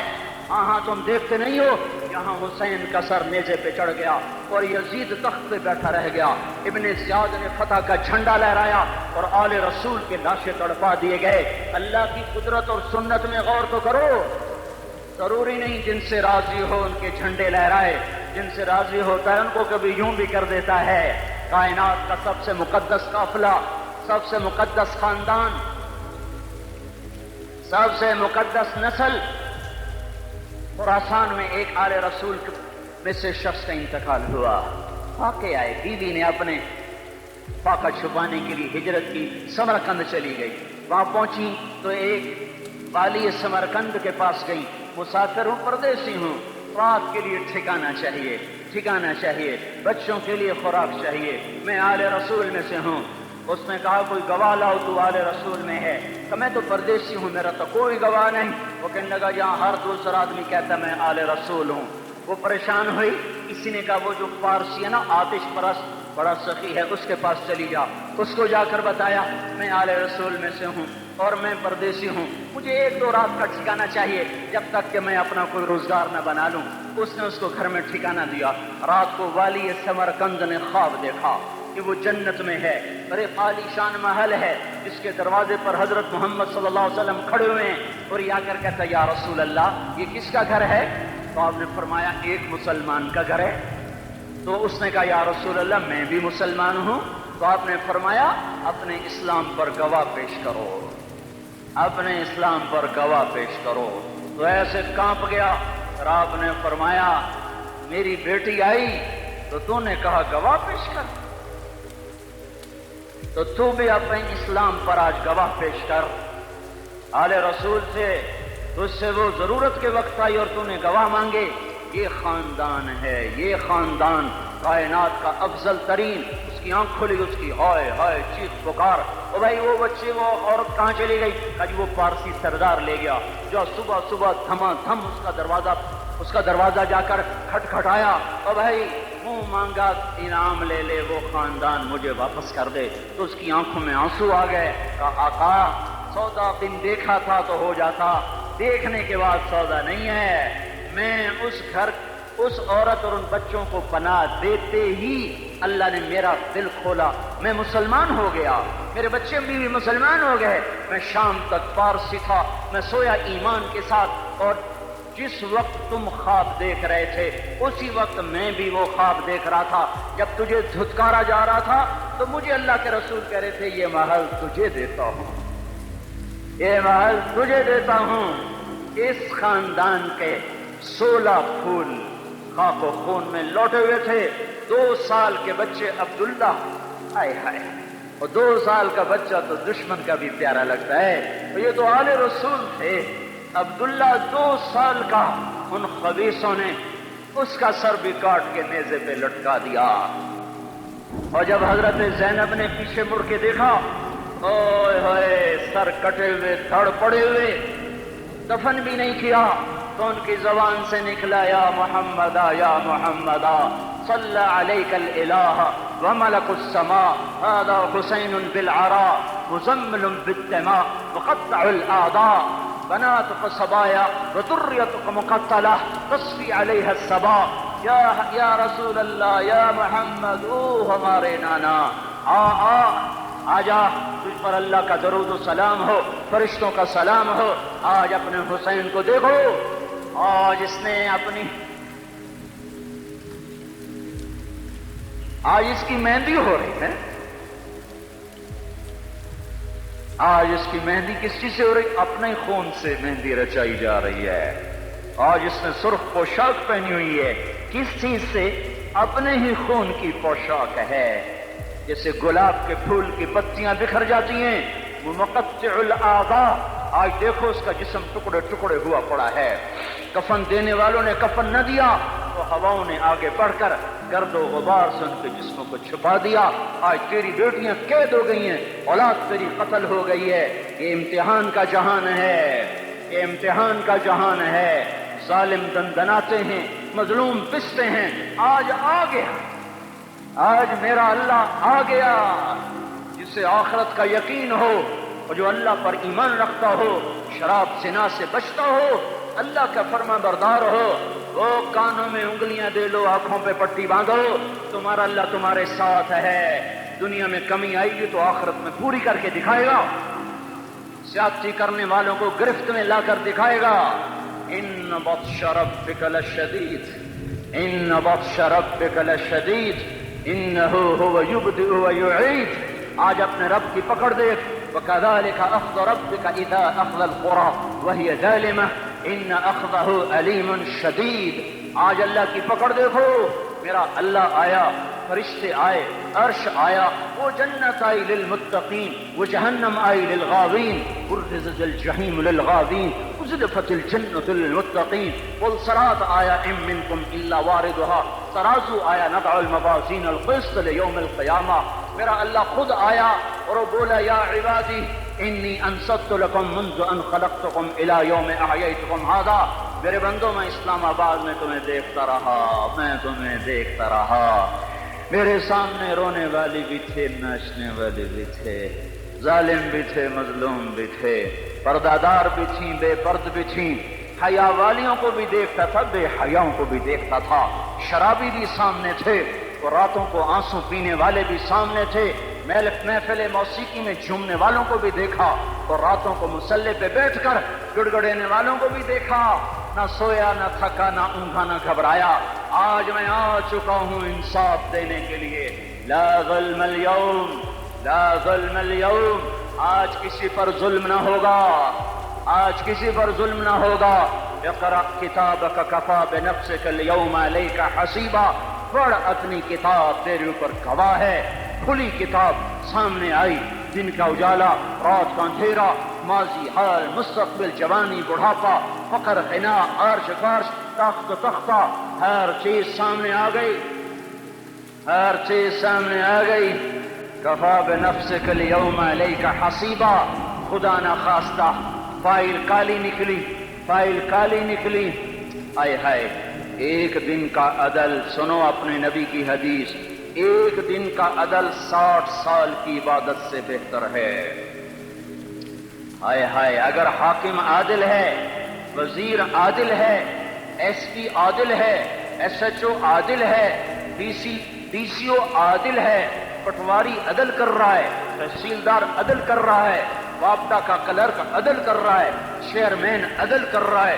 ہاں تم دیکھتے نہیں ہو، یہاں حسین کا سر نیزے پہ چڑھ گیا اور یزید تخت پہ بیٹھا رہ گیا، ابن زیاد نے فتح کا جھنڈا لہرایا اور آل رسول کے لاشیں تڑپا دیے گئے۔ اللہ کی قدرت اور سنت میں غور تو کرو، ضروری نہیں جن سے راضی ہو ان کے جھنڈے لہرائے، جن سے راضی ہوتا ہے ان کو کبھی یوں بھی کر دیتا ہے۔ کائنات کا سب سے مقدس قافلہ، سب سے مقدس خاندان، سب سے مقدس نسل، خراسان میں ایک آل رسول میں سے شخص کا انتقال ہوا۔ واقع آئے، بیوی نے اپنے فاقہ چھپانے کے لیے ہجرت کی، سمرقند چلی گئی۔ وہاں پہنچی تو ایک والی سمرقند کے پاس گئی، مسافر ہوں، پردیسی ہوں، رات کے لیے ٹھکانا چاہیے، ٹھکانا چاہیے، بچوں کے لیے خوراک چاہیے، میں آل رسول میں سے ہوں۔ اس نے کہا کوئی گواہ لاؤ، تو آل رسول میں ہے؟ کہ میں تو پردیسی ہوں، میرا تو کوئی گواہ نہیں۔ وہ کہنے لگا جہاں ہر دوسرا آدمی کہتا میں آل رسول ہوں۔ وہ پریشان ہوئی، کسی نے کہا وہ جو پارسی ہے نا، آتش پرست، بڑا سخی ہے، اس کے پاس چلی جا۔ اس کو جا کر بتایا میں آل رسول میں سے ہوں اور میں پردیسی ہوں، مجھے 1-2 رات کا ٹھکانہ چاہیے جب تک کہ میں اپنا کوئی روزگار نہ بنا لوں۔ اس نے اس کو گھر میں ٹھکانہ دیا۔ رات کو والی سمرقند نے خواب دیکھا کہ وہ جنت میں ہے، بڑے عالی شان محل ہے، جس کے دروازے پر حضرت محمد صلی اللہ علیہ وسلم کھڑے ہوئے ہیں، اور یہ آ کر کہتا یا رسول اللہ یہ کس کا گھر ہے؟ تو آپ نے فرمایا ایک مسلمان کا گھر ہے۔ تو اس نے کہا یا رسول اللہ میں بھی مسلمان ہوں۔ تو آپ نے فرمایا اپنے اسلام پر گواہ پیش کرو، اپنے اسلام پر گواہ پیش کرو۔ تو ایسے کانپ گیا، اور آپ نے فرمایا میری بیٹی آئی تو تو نے کہا گواہ پیش کر، تو تو بھی اپنے اسلام پر آج گواہ پیش کر۔ آل رسول سے تجھ سے وہ ضرورت کے وقت آئی اور تو نے گواہ مانگے۔ یہ خاندان ہے، یہ خاندان کائنات کا افضل ترین۔ اس کی آنکھ کھلی، اس کی ہائے ہائے چیخ پکار، او بھائی وہ بچے وہ عورت کہاں چلی گئی؟ کہا جی وہ پارسی سردار لے گیا، جو صبح صبح دھما دھم اس کا دروازہ جا کر کھٹکھٹایا، او بھائی منہ مانگا انعام لے لے، وہ خاندان مجھے واپس کر دے۔ تو اس کی آنکھوں میں آنسو آ گئے۔ کہا آقا سودا بن دیکھا تھا تو ہو جاتا، دیکھنے کے بعد سودا نہیں ہے۔ میں اس عورت اور ان بچوں کو پناہ دیتے ہی اللہ نے میرا دل کھولا، میں مسلمان ہو گیا، میرے بچے بھی مسلمان ہو گئے۔ میں شام تک پارسی تھا، میں سویا ایمان کے ساتھ، اور جس وقت تم خواب دیکھ رہے تھے اسی وقت میں بھی وہ خواب دیکھ رہا تھا. جب تجھے دھتکارا جا رہا تھا تو مجھے اللہ کے رسول کہہ رہے تھے یہ محل تجھے دیتا ہوں، یہ محل تجھے دیتا ہوں. اس خاندان کے 16 پھول خاک و خون میں لوٹے ہوئے تھے. 2 سال کے بچے عبداللہ، ہائے ہائے، اور 2 سال کا بچہ تو دشمن کا بھی پیارا لگتا ہے. یہ تو آل رسول تھے. عبداللہ 2 سال کا، ان خبیثوں نے اس کا سر بھی کاٹ کے نیزے پہ لٹکا دیا. اور جب حضرت زینب نے پیچھے مڑ کے دیکھا، اوئے ہوئے، سر کٹے ہوئے، دھڑ پڑے ہوئے، دفن بھی نہیں کیا، تو ان کی زبان سے نکلا یا محمدا یا محمدا صلی علیک الالہ وملک السماء هذا حسین بالعراء مزمل بالدماء مقطع الاعضاء بناتك صبايا وذريتك مقتلة تصفي عليها الصبا. یا رسول اللہ، یا محمد، او ہمارے نانا، آ جا، تجھ پر اللہ کا درود و سلام ہو، فرشتوں کا سلام ہو. آج اپنے حسین کو دیکھو، آج اس نے آج اس کی مہندی ہو رہی ہے. آج اس کی مہندی کس چیز سے ہو رہی؟ اپنے خون سے مہندی رچائی جا رہی ہے. آج اس نے سرخ پوشاک پہنی ہوئی ہے. کس چیز سے؟ اپنے ہی خون کی پوشاک ہے. جیسے گلاب کے پھول کی پتیاں بکھر جاتی ہیں، وہ مقطع الاعضاء. آج دیکھو اس کا جسم ٹکڑے ٹکڑے ہوا پڑا ہے. کفن دینے والوں نے کفن نہ دیا تو ہواؤں نے آگے بڑھ کر گرد و غبار سے ان کے جسموں کو چھپا دیا. آج تیری بیٹیاں قید ہو گئی ہیں، اولاد تیری قتل ہو گئی ہے. یہ امتحان کا جہان ہے، یہ امتحان کا جہان ہے. ظالم دندناتے ہیں، مظلوم پستے ہیں. آج آ گیا، آج میرا اللہ آ گیا. جسے آخرت کا یقین ہو اور جو اللہ پر ایمان رکھتا ہو، شراب زنا سے بچتا ہو، اللہ کا فرما بردار ہو، وہ کانوں میں انگلیاں دے لو، آنکھوں پہ پٹی باندھو، تمہارا اللہ تمہارے ساتھ ہے. دنیا میں کمی آئے گی تو آخرت میں پوری کر کے دکھائے گا. زیادتی کرنے والوں کو گرفت میں لا کر دکھائے گا. ان بطش ربک لشدید، ان بطش ربک لشدید انہ هو یبدئ ویعید. آج اپنے رب کی پکڑ دیکھ. وَكَذَلِكَ أَخْذُ رَبِّكَ إِذَا أَخْذَ الْقُرَى وَهِيَ ظَالِمَةٌ إِنَّ أَخْذَهُ أَلِيمٌ شَدِيدٌ. آج اللہ کی پکڑ دیکھو. میرا اللہ آیا، فرشتے آئے، عرش آیا، وہ جنت آئی للمتقین، وہ جہنم آئی للغاوین، برزت الجحیم للغاوین، ازلفت الجنت للمتقین. والصراط آیا ام منکم الا واردها، ترازو آیا نضع الموازین القسط لیوم القیامہ. میرا اللہ خود آیا اور وہ بولا یا عبادی انی انصت لکم منذ ان خلقتکم الى یوم احییتکم هذا. میرے بندوں، میں اسلام آباد میں تمہیں دیکھتا رہا، میں تمہیں دیکھتا رہا. میرے سامنے رونے والی بھی تھے، ناچنے والے بھی تھے، ظالم بھی تھے، مظلوم بھی تھے، پردادار بھی تھیں، بے پرد بھی تھیں. حیا والیوں کو بھی دیکھتا تھا، بے حیاؤں کو بھی دیکھتا تھا. شرابی بھی سامنے تھے اور راتوں کو آنسو پینے والے بھی سامنے تھے. محفل موسیقی میں جھومنے والوں کو بھی دیکھا اور راتوں کو مصلی پہ بیٹھ کر گڑگڑانے والوں کو بھی دیکھا. نہ سویا، نہ تھکا، نہ اونگا، نہ گھبرایا. آج میں آ چکا ہوں انصاف دینے کے لیے. لا ظلم اليوم، لا ظلم اليوم. آج کسی پر ظلم نہ ہوگا، آج کسی پر ظلم نہ ہوگا. اقرأ کتابک کفی بنفسک اليوم علیک حسیبا. پڑھ، اپنی کتاب تیرے اوپر گواہ ہے. کھلی کتاب سامنے آئی، دن کا اجالا، رات کا اندھیرا، ماضی، حال، مستقبل، جوانی، بڑھاپا، فقر، غنا، عرش، فرش، تخت و تختہ، ہر چیز سامنے آ گئی، ہر چیز سامنے آ گئی. کفی بنفسک اليوم علیک حسیبا. خدا نہ خواستہ فائل کالی نکلی، فائل کالی نکلی. آئے ہائے، ایک دن کا عدل، سنو اپنے نبی کی حدیث، ایک دن کا عدل 60 سال کی عبادت سے بہتر ہے. ہائے ہائے، اگر حاکم عادل ہے، وزیر عادل ہے، ایس پی عادل ہے، ایس ایچ او عادل ہے، ڈی سی او عادل ہے، پٹواری عدل کر رہا ہے، تحصیلدار عدل کر رہا ہے، وابڈا کا کلرک عدل کر رہا ہے، چیئرمین عدل کر رہا ہے،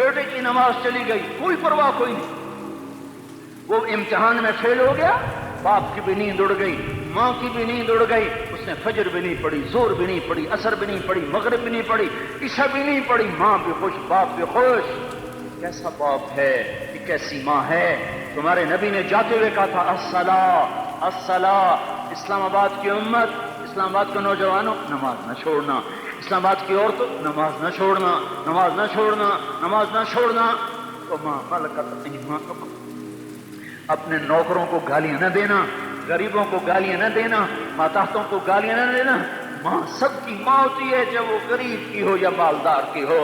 بیٹے کی نماز چلی گئی، کوئی پرواہ کوئی نہیں، وہ امتحان میں فیل ہو گیا، باپ کی بھی نیند اڑ گئی، ماں کی بھی نیند اڑ گئی، اس نے فجر بھی نہیں پڑھی، زور بھی نہیں پڑھی، عصر بھی نہیں پڑھی، مغرب بھی نہیں پڑھی، عشاء بھی نہیں پڑھی، ماں بھی خوش، باپ بھی خوش۔ کیسا باپ ہے، یہ کیسی ماں ہے؟ تمہارے نبی نے جاتے ہوئے کہا تھا الصلاۃ الصلاۃ۔ اسلام آباد کی امت، اسلام آباد کے نوجوانوں، نماز نہ چھوڑنا، اسلام آباد کی عورتوں، نماز نہ چھوڑنا، نماز نہ چھوڑنا، نماز نہ چھوڑنا۔ تو ماں ملکت ایمانکم، اپنے نوکروں کو گالیاں نہ دینا، غریبوں کو گالیاں نہ دینا، ماتحتوں کو گالیاں نہ دینا۔ ماں سب کی ماں ہوتی ہے، چاہے وہ غریب کی ہو یا مالدار کی ہو۔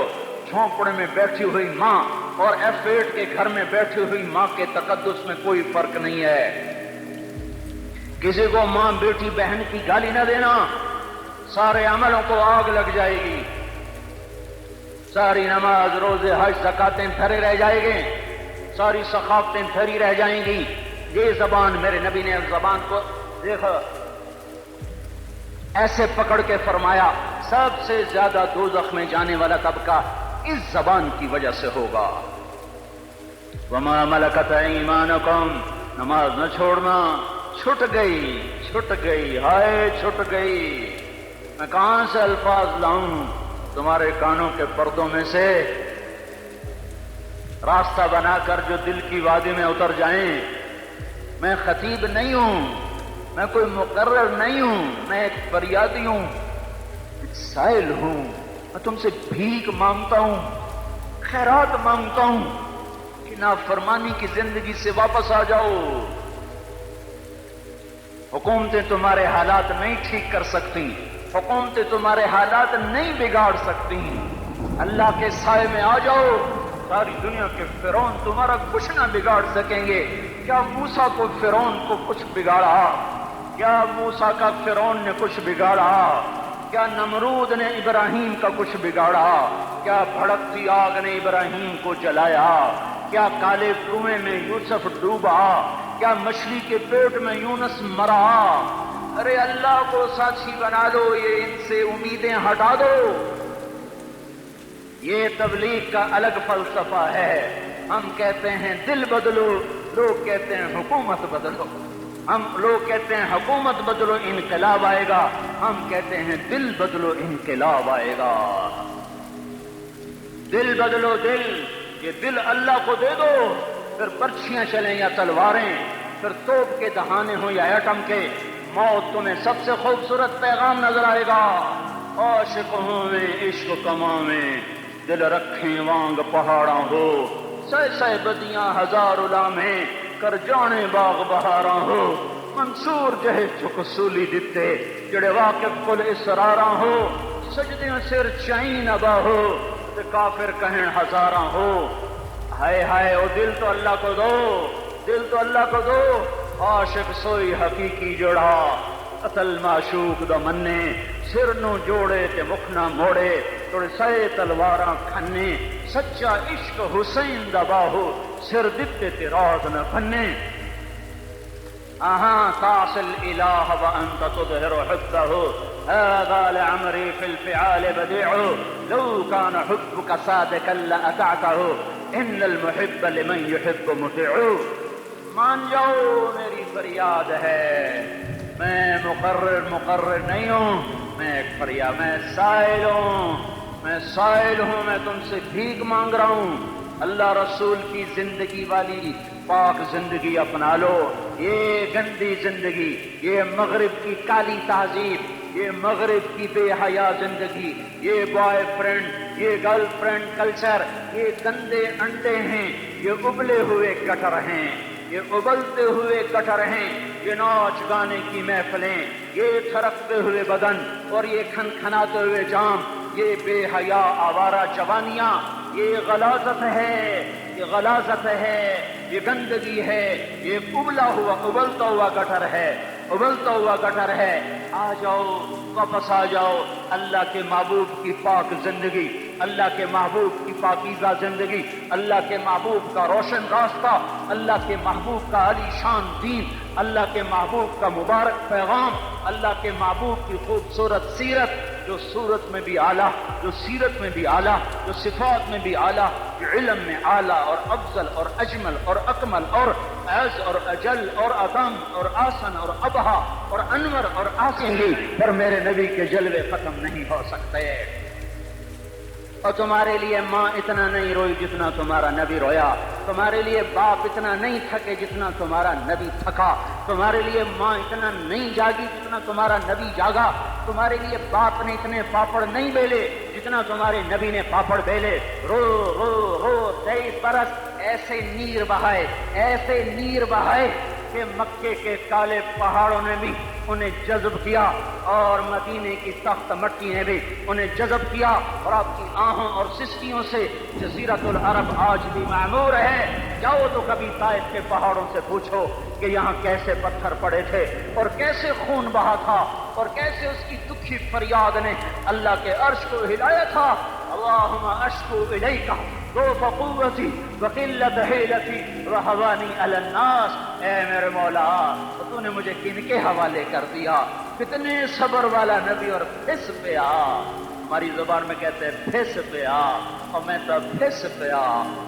جھونپڑے میں بیٹھی ہوئی ماں اور F8 کے گھر میں بیٹھی ہوئی ماں کے تقدس میں کوئی فرق نہیں ہے۔ کسی کو ماں بیٹی بہن کی گالی نہ دینا، سارے عملوں کو آگ لگ جائے گی، ساری نماز روزے حج زکاتیں دھرے رہ جائیں گے، ساری ثقافتیں دھری رہ جائیں گی۔ یہ زبان، میرے نبی نے اس زبان کو دیکھو ایسے پکڑ کے فرمایا، سب سے زیادہ دوزخ میں جانے والا طبقہ اس زبان کی وجہ سے ہوگا۔ وما ملکت ایمانکم، نماز نہ چھوڑنا۔ چھٹ گئی، ہائے چھٹ گئی، میں کہاں سے الفاظ لاؤں تمہارے کانوں کے پردوں میں سے، راستہ بنا کر جو دل کی وادی میں اتر جائیں۔ میں خطیب نہیں ہوں، میں کوئی مقرر نہیں ہوں، میں ایک فریادی ہوں، ایک سائل ہوں، میں تم سے بھیک مانگتا ہوں، خیرات مانگتا ہوں کہ نافرمانی کی زندگی سے واپس آ جاؤ۔ حکومتیں تمہارے حالات نہیں ٹھیک کر سکتی، حکومتیں تمہارے حالات نہیں بگاڑ سکتی، اللہ کے سائے میں آ جاؤ۔ ساری دنیا کے فرعون تمہارا کچھ نہ بگاڑ سکیں گے۔ کیا موسیٰ کو فرعون کو کچھ بگاڑا؟ کیا موسیٰ کا فرعون نے کچھ بگاڑا؟ کیا نمرود نے ابراہیم کا کچھ بگاڑا؟ کیا بھڑکتی آگ نے ابراہیم کو جلایا؟ کیا کالے کنویں میں یوسف ڈوبا؟ کیا مچھلی کے پیٹ میں یونس مرا؟ ارے اللہ کو ساتھی بنا دو، یہ ان سے امیدیں ہٹا دو۔ یہ تبلیغ کا الگ فلسفہ ہے۔ ہم کہتے ہیں دل بدلو، لوگ کہتے ہیں حکومت بدلو۔ ہم لوگ کہتے ہیں حکومت بدلو انقلاب آئے گا، ہم کہتے ہیں دل بدلو انقلاب آئے گا۔ دل بدلو، دل، یہ دل اللہ کو دے دو، پھر برچھیاں چلیں یا تلواریں، پھر توپ کے دہانے ہوں یا ایٹم کے، موت تمہیں سب سے خوبصورت پیغام نظر آئے گا۔ عاشق ہوں میں عشق کماں میں، دل رکھیں وانگ پہاڑاں ہو، سہ سہ بدیاں ہزار لامہیں، کر جانے باغ بہاراں ہو، منصور جہے چک سولی دتے، جڑے واقف کل اسراراں ہو، سجدیاں سر چائیں نبا ہو، تے کافر کہیں ہزاراں ہو۔ ہائے ہائے، او دل تو اللہ کو دو، دل تو اللہ کو دو۔ عاشق سوئی حقیقی جڑا، قتل معشوق دا مننے، سر نو جوڑے تے مکھ نہ موڑے، توڑے سائے تلواراں کھنے، سچا عشق حسین دا باہو، سر دتے تے راز نہ کھنے۔ تعصي الإله وأنت تظهر حبه، هذا لعمري في الفعال بديع، لو كان حبك صادقا لأطعته، إن المحب لمن يحب مطيع۔ مان جاؤ میری فریاد ہے، میں مقرر نہیں ہوں، میں ایک فریاد، میں سائل ہوں، میں تم سے بھیک مانگ رہا ہوں۔ اللہ رسول کی زندگی والی پاک زندگی اپنا لو۔ یہ گندی زندگی، یہ مغرب کی کالی تہذیب، یہ مغرب کی بے حیا زندگی، یہ بوائے فرینڈ، یہ گرل فرینڈ کلچر، یہ گندے انڈے ہیں، یہ ابلے ہوئے کٹر ہیں، یہ ابلتے ہوئے کٹر ہیں، یہ ناچ گانے کی محفلیں، یہ تھرکتے ہوئے بدن اور یہ کھنکھناتے ہوئے جام، یہ بے حیا آوارہ جوانیاں، یہ غلاظت ہے، یہ گندگی ہے، یہ ابلتا ہوا گٹر ہے۔ آ جاؤ، واپس آ جاؤ، اللہ کے محبوب کی پاک زندگی، اللہ کے محبوب کی پاکیزہ زندگی، اللہ کے محبوب کا روشن راستہ، اللہ کے محبوب کا علی شان دین، اللہ کے محبوب کا مبارک پیغام، اللہ کے محبوب کی خوبصورت سیرت، جو صورت میں بھی اعلیٰ، جو سیرت میں بھی اعلیٰ، جو صفات میں بھی اعلیٰ، جو علم میں اعلیٰ اور افضل اور اجمل اور اکمل اور اعز اور اجل اور اتم اور آسن اور ابہا اور انور اور آسن ہی، پر میرے نبی کے جلوے ختم نہیں ہو سکتے۔ اور تمہارے لیے ماں اتنا نہیں روئی جتنا تمہارا نبی رویا، تمہارے لیے باپ اتنا نہیں تھکے جتنا تمہارا نبی تھکا، تمہارے لیے ماں اتنا نہیں جاگی جتنا تمہارا نبی جاگا، تمہارے لیے باپ نے اتنے پاپڑ نہیں بیلے جتنا تمہارے نبی نے پاپڑ بیلے۔ رو رو رو 23 برس ایسے نیر بہائے، ایسے نیر بہائے کہ مکے کے کالے پہاڑوں نے بھی انہیں جذب کیا اور مدینے کی سخت مٹی نے بھی انہیں جذب کیا، اور آپ کی آہوں اور سسکیوں سے جزیرۃ العرب آج بھی معمور ہے۔ جاؤ تو کبھی طائف کے پہاڑوں سے پوچھو کہ یہاں کیسے پتھر پڑے تھے اور کیسے خون بہا تھا اور کیسے اس کی دکھی فریاد نے اللہ کے عرش کو ہلایا تھا۔ اللہم اشکو الیک ضعف قوتی وقلت حیلتی وہوانی علی الناس۔ اے میرے مولا، تو نے مجھے کن کے حوالے کر دیا؟ کتنے صبر والا نبی، اور پھس پیا، ہماری زبان میں کہتے ہیں پھس پیا، اور میں تو پھس پیا،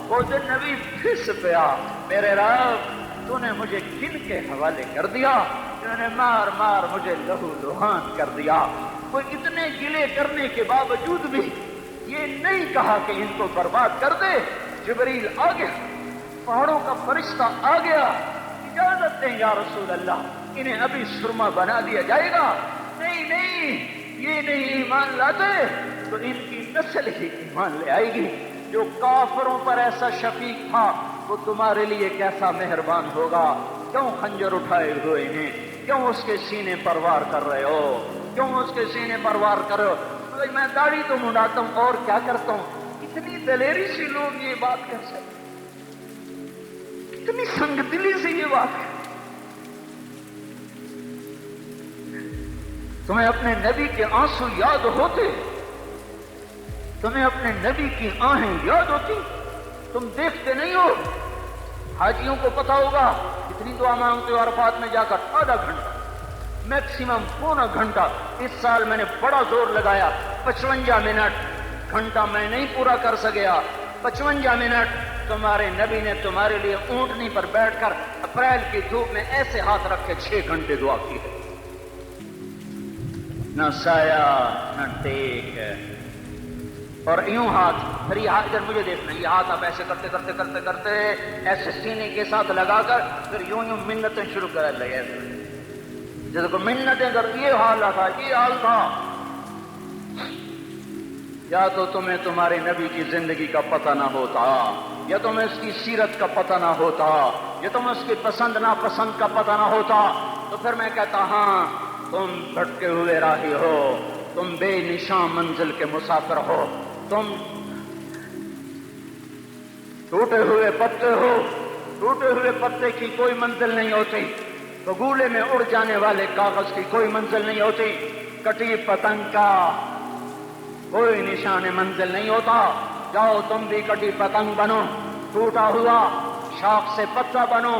وہ جو نبی پھس پیا۔ میرے رب، تو نے مجھے کن کے حوالے کر دیا؟ تو نے مار مار مجھے لہو لہان کر دیا۔ وہ اتنے گلے کرنے کے باوجود بھی یہ نہیں کہا کہ ان کو برباد کر دے۔ جبریل آ گیا، پہاڑوں کا فرشتہ آ گیا، اجازت دیں یا رسول اللہ، انہیں ابھی سرما بنا دیا جائے گا۔ نہیں نہیں، یہ نہیں ایمان لاتے تو ان کی نسل ہی ایمان لے آئے گی۔ جو کافروں پر ایسا شفیق تھا وہ تمہارے لیے کیسا مہربان ہوگا۔ کیوں خنجر اٹھائے ہوئے ہیں؟ کیوں اس کے سینے پر وار کر رہے ہو؟ کیوں اس کے سینے پر وار کر رہے ہو؟ میں داڑھی تو منڈاتا ہوں اور کیا کرتا ہوں۔ اتنی دلیری سے لوگ یہ بات کر سکتے، اتنی سنگ دلی سے یہ بات ہے۔ تمہیں اپنے نبی کے آنسو یاد ہوتے؟ تمہیں اپنے نبی کی آہیں یاد ہوتی؟ تم دیکھتے نہیں ہو؟ حاجیوں کو پتا ہوگا اتنی دعا مانگتے ہو عرفات میں جا کر آدھا گھنٹہ، میکسیمم پونا گھنٹہ۔ اس سال میں نے بڑا زور لگایا، 55 منٹ، گھنٹہ میں نہیں پورا کر سکیا، 55 منٹ تمہارے نبی نے تمہارے لیے اونٹنی پر بیٹھ کر اپریل کی دھوپ میں ایسے ہاتھ رکھ کے 6 گھنٹے دعا کی ہے۔ نہ سایہ نہ ٹیک، اور یوں ہاتھ، پھر یہ ہاتھ ادھر مجھے دیکھنا، یہ ہاتھ آپ ایسے کرتے کرتے کرتے کرتے ایسے سینے کے ساتھ لگا کر پھر یوں منتیں شروع کر لگے، جیسے کو منتیں کر، یہ حال تھا، یہ حال تھا۔ یا تو تمہیں تمہارے نبی کی زندگی کا پتہ نہ ہوتا، یا تمہیں اس کی سیرت کا پتہ نہ ہوتا، یا تمہیں اس کی پسند ناپسند کا پتہ نہ ہوتا، تو پھر میں کہتا ہاں تم بھٹکے ہوئے راہی ہو، تم بے نشان منزل کے مسافر ہو، تم ٹوٹے ہوئے پتے ہو، ٹوٹے ہوئے پتے کی کوئی منزل نہیں ہوتی، بگولے میں اڑ جانے والے کاغذ کی کوئی منزل نہیں ہوتی، کٹی پتنگ کا کوئی نشان منزل نہیں ہوتا۔ جاؤ تم بھی کٹی پتنگ بنو، ٹوٹا ہوا شاخ سے پتا بنو،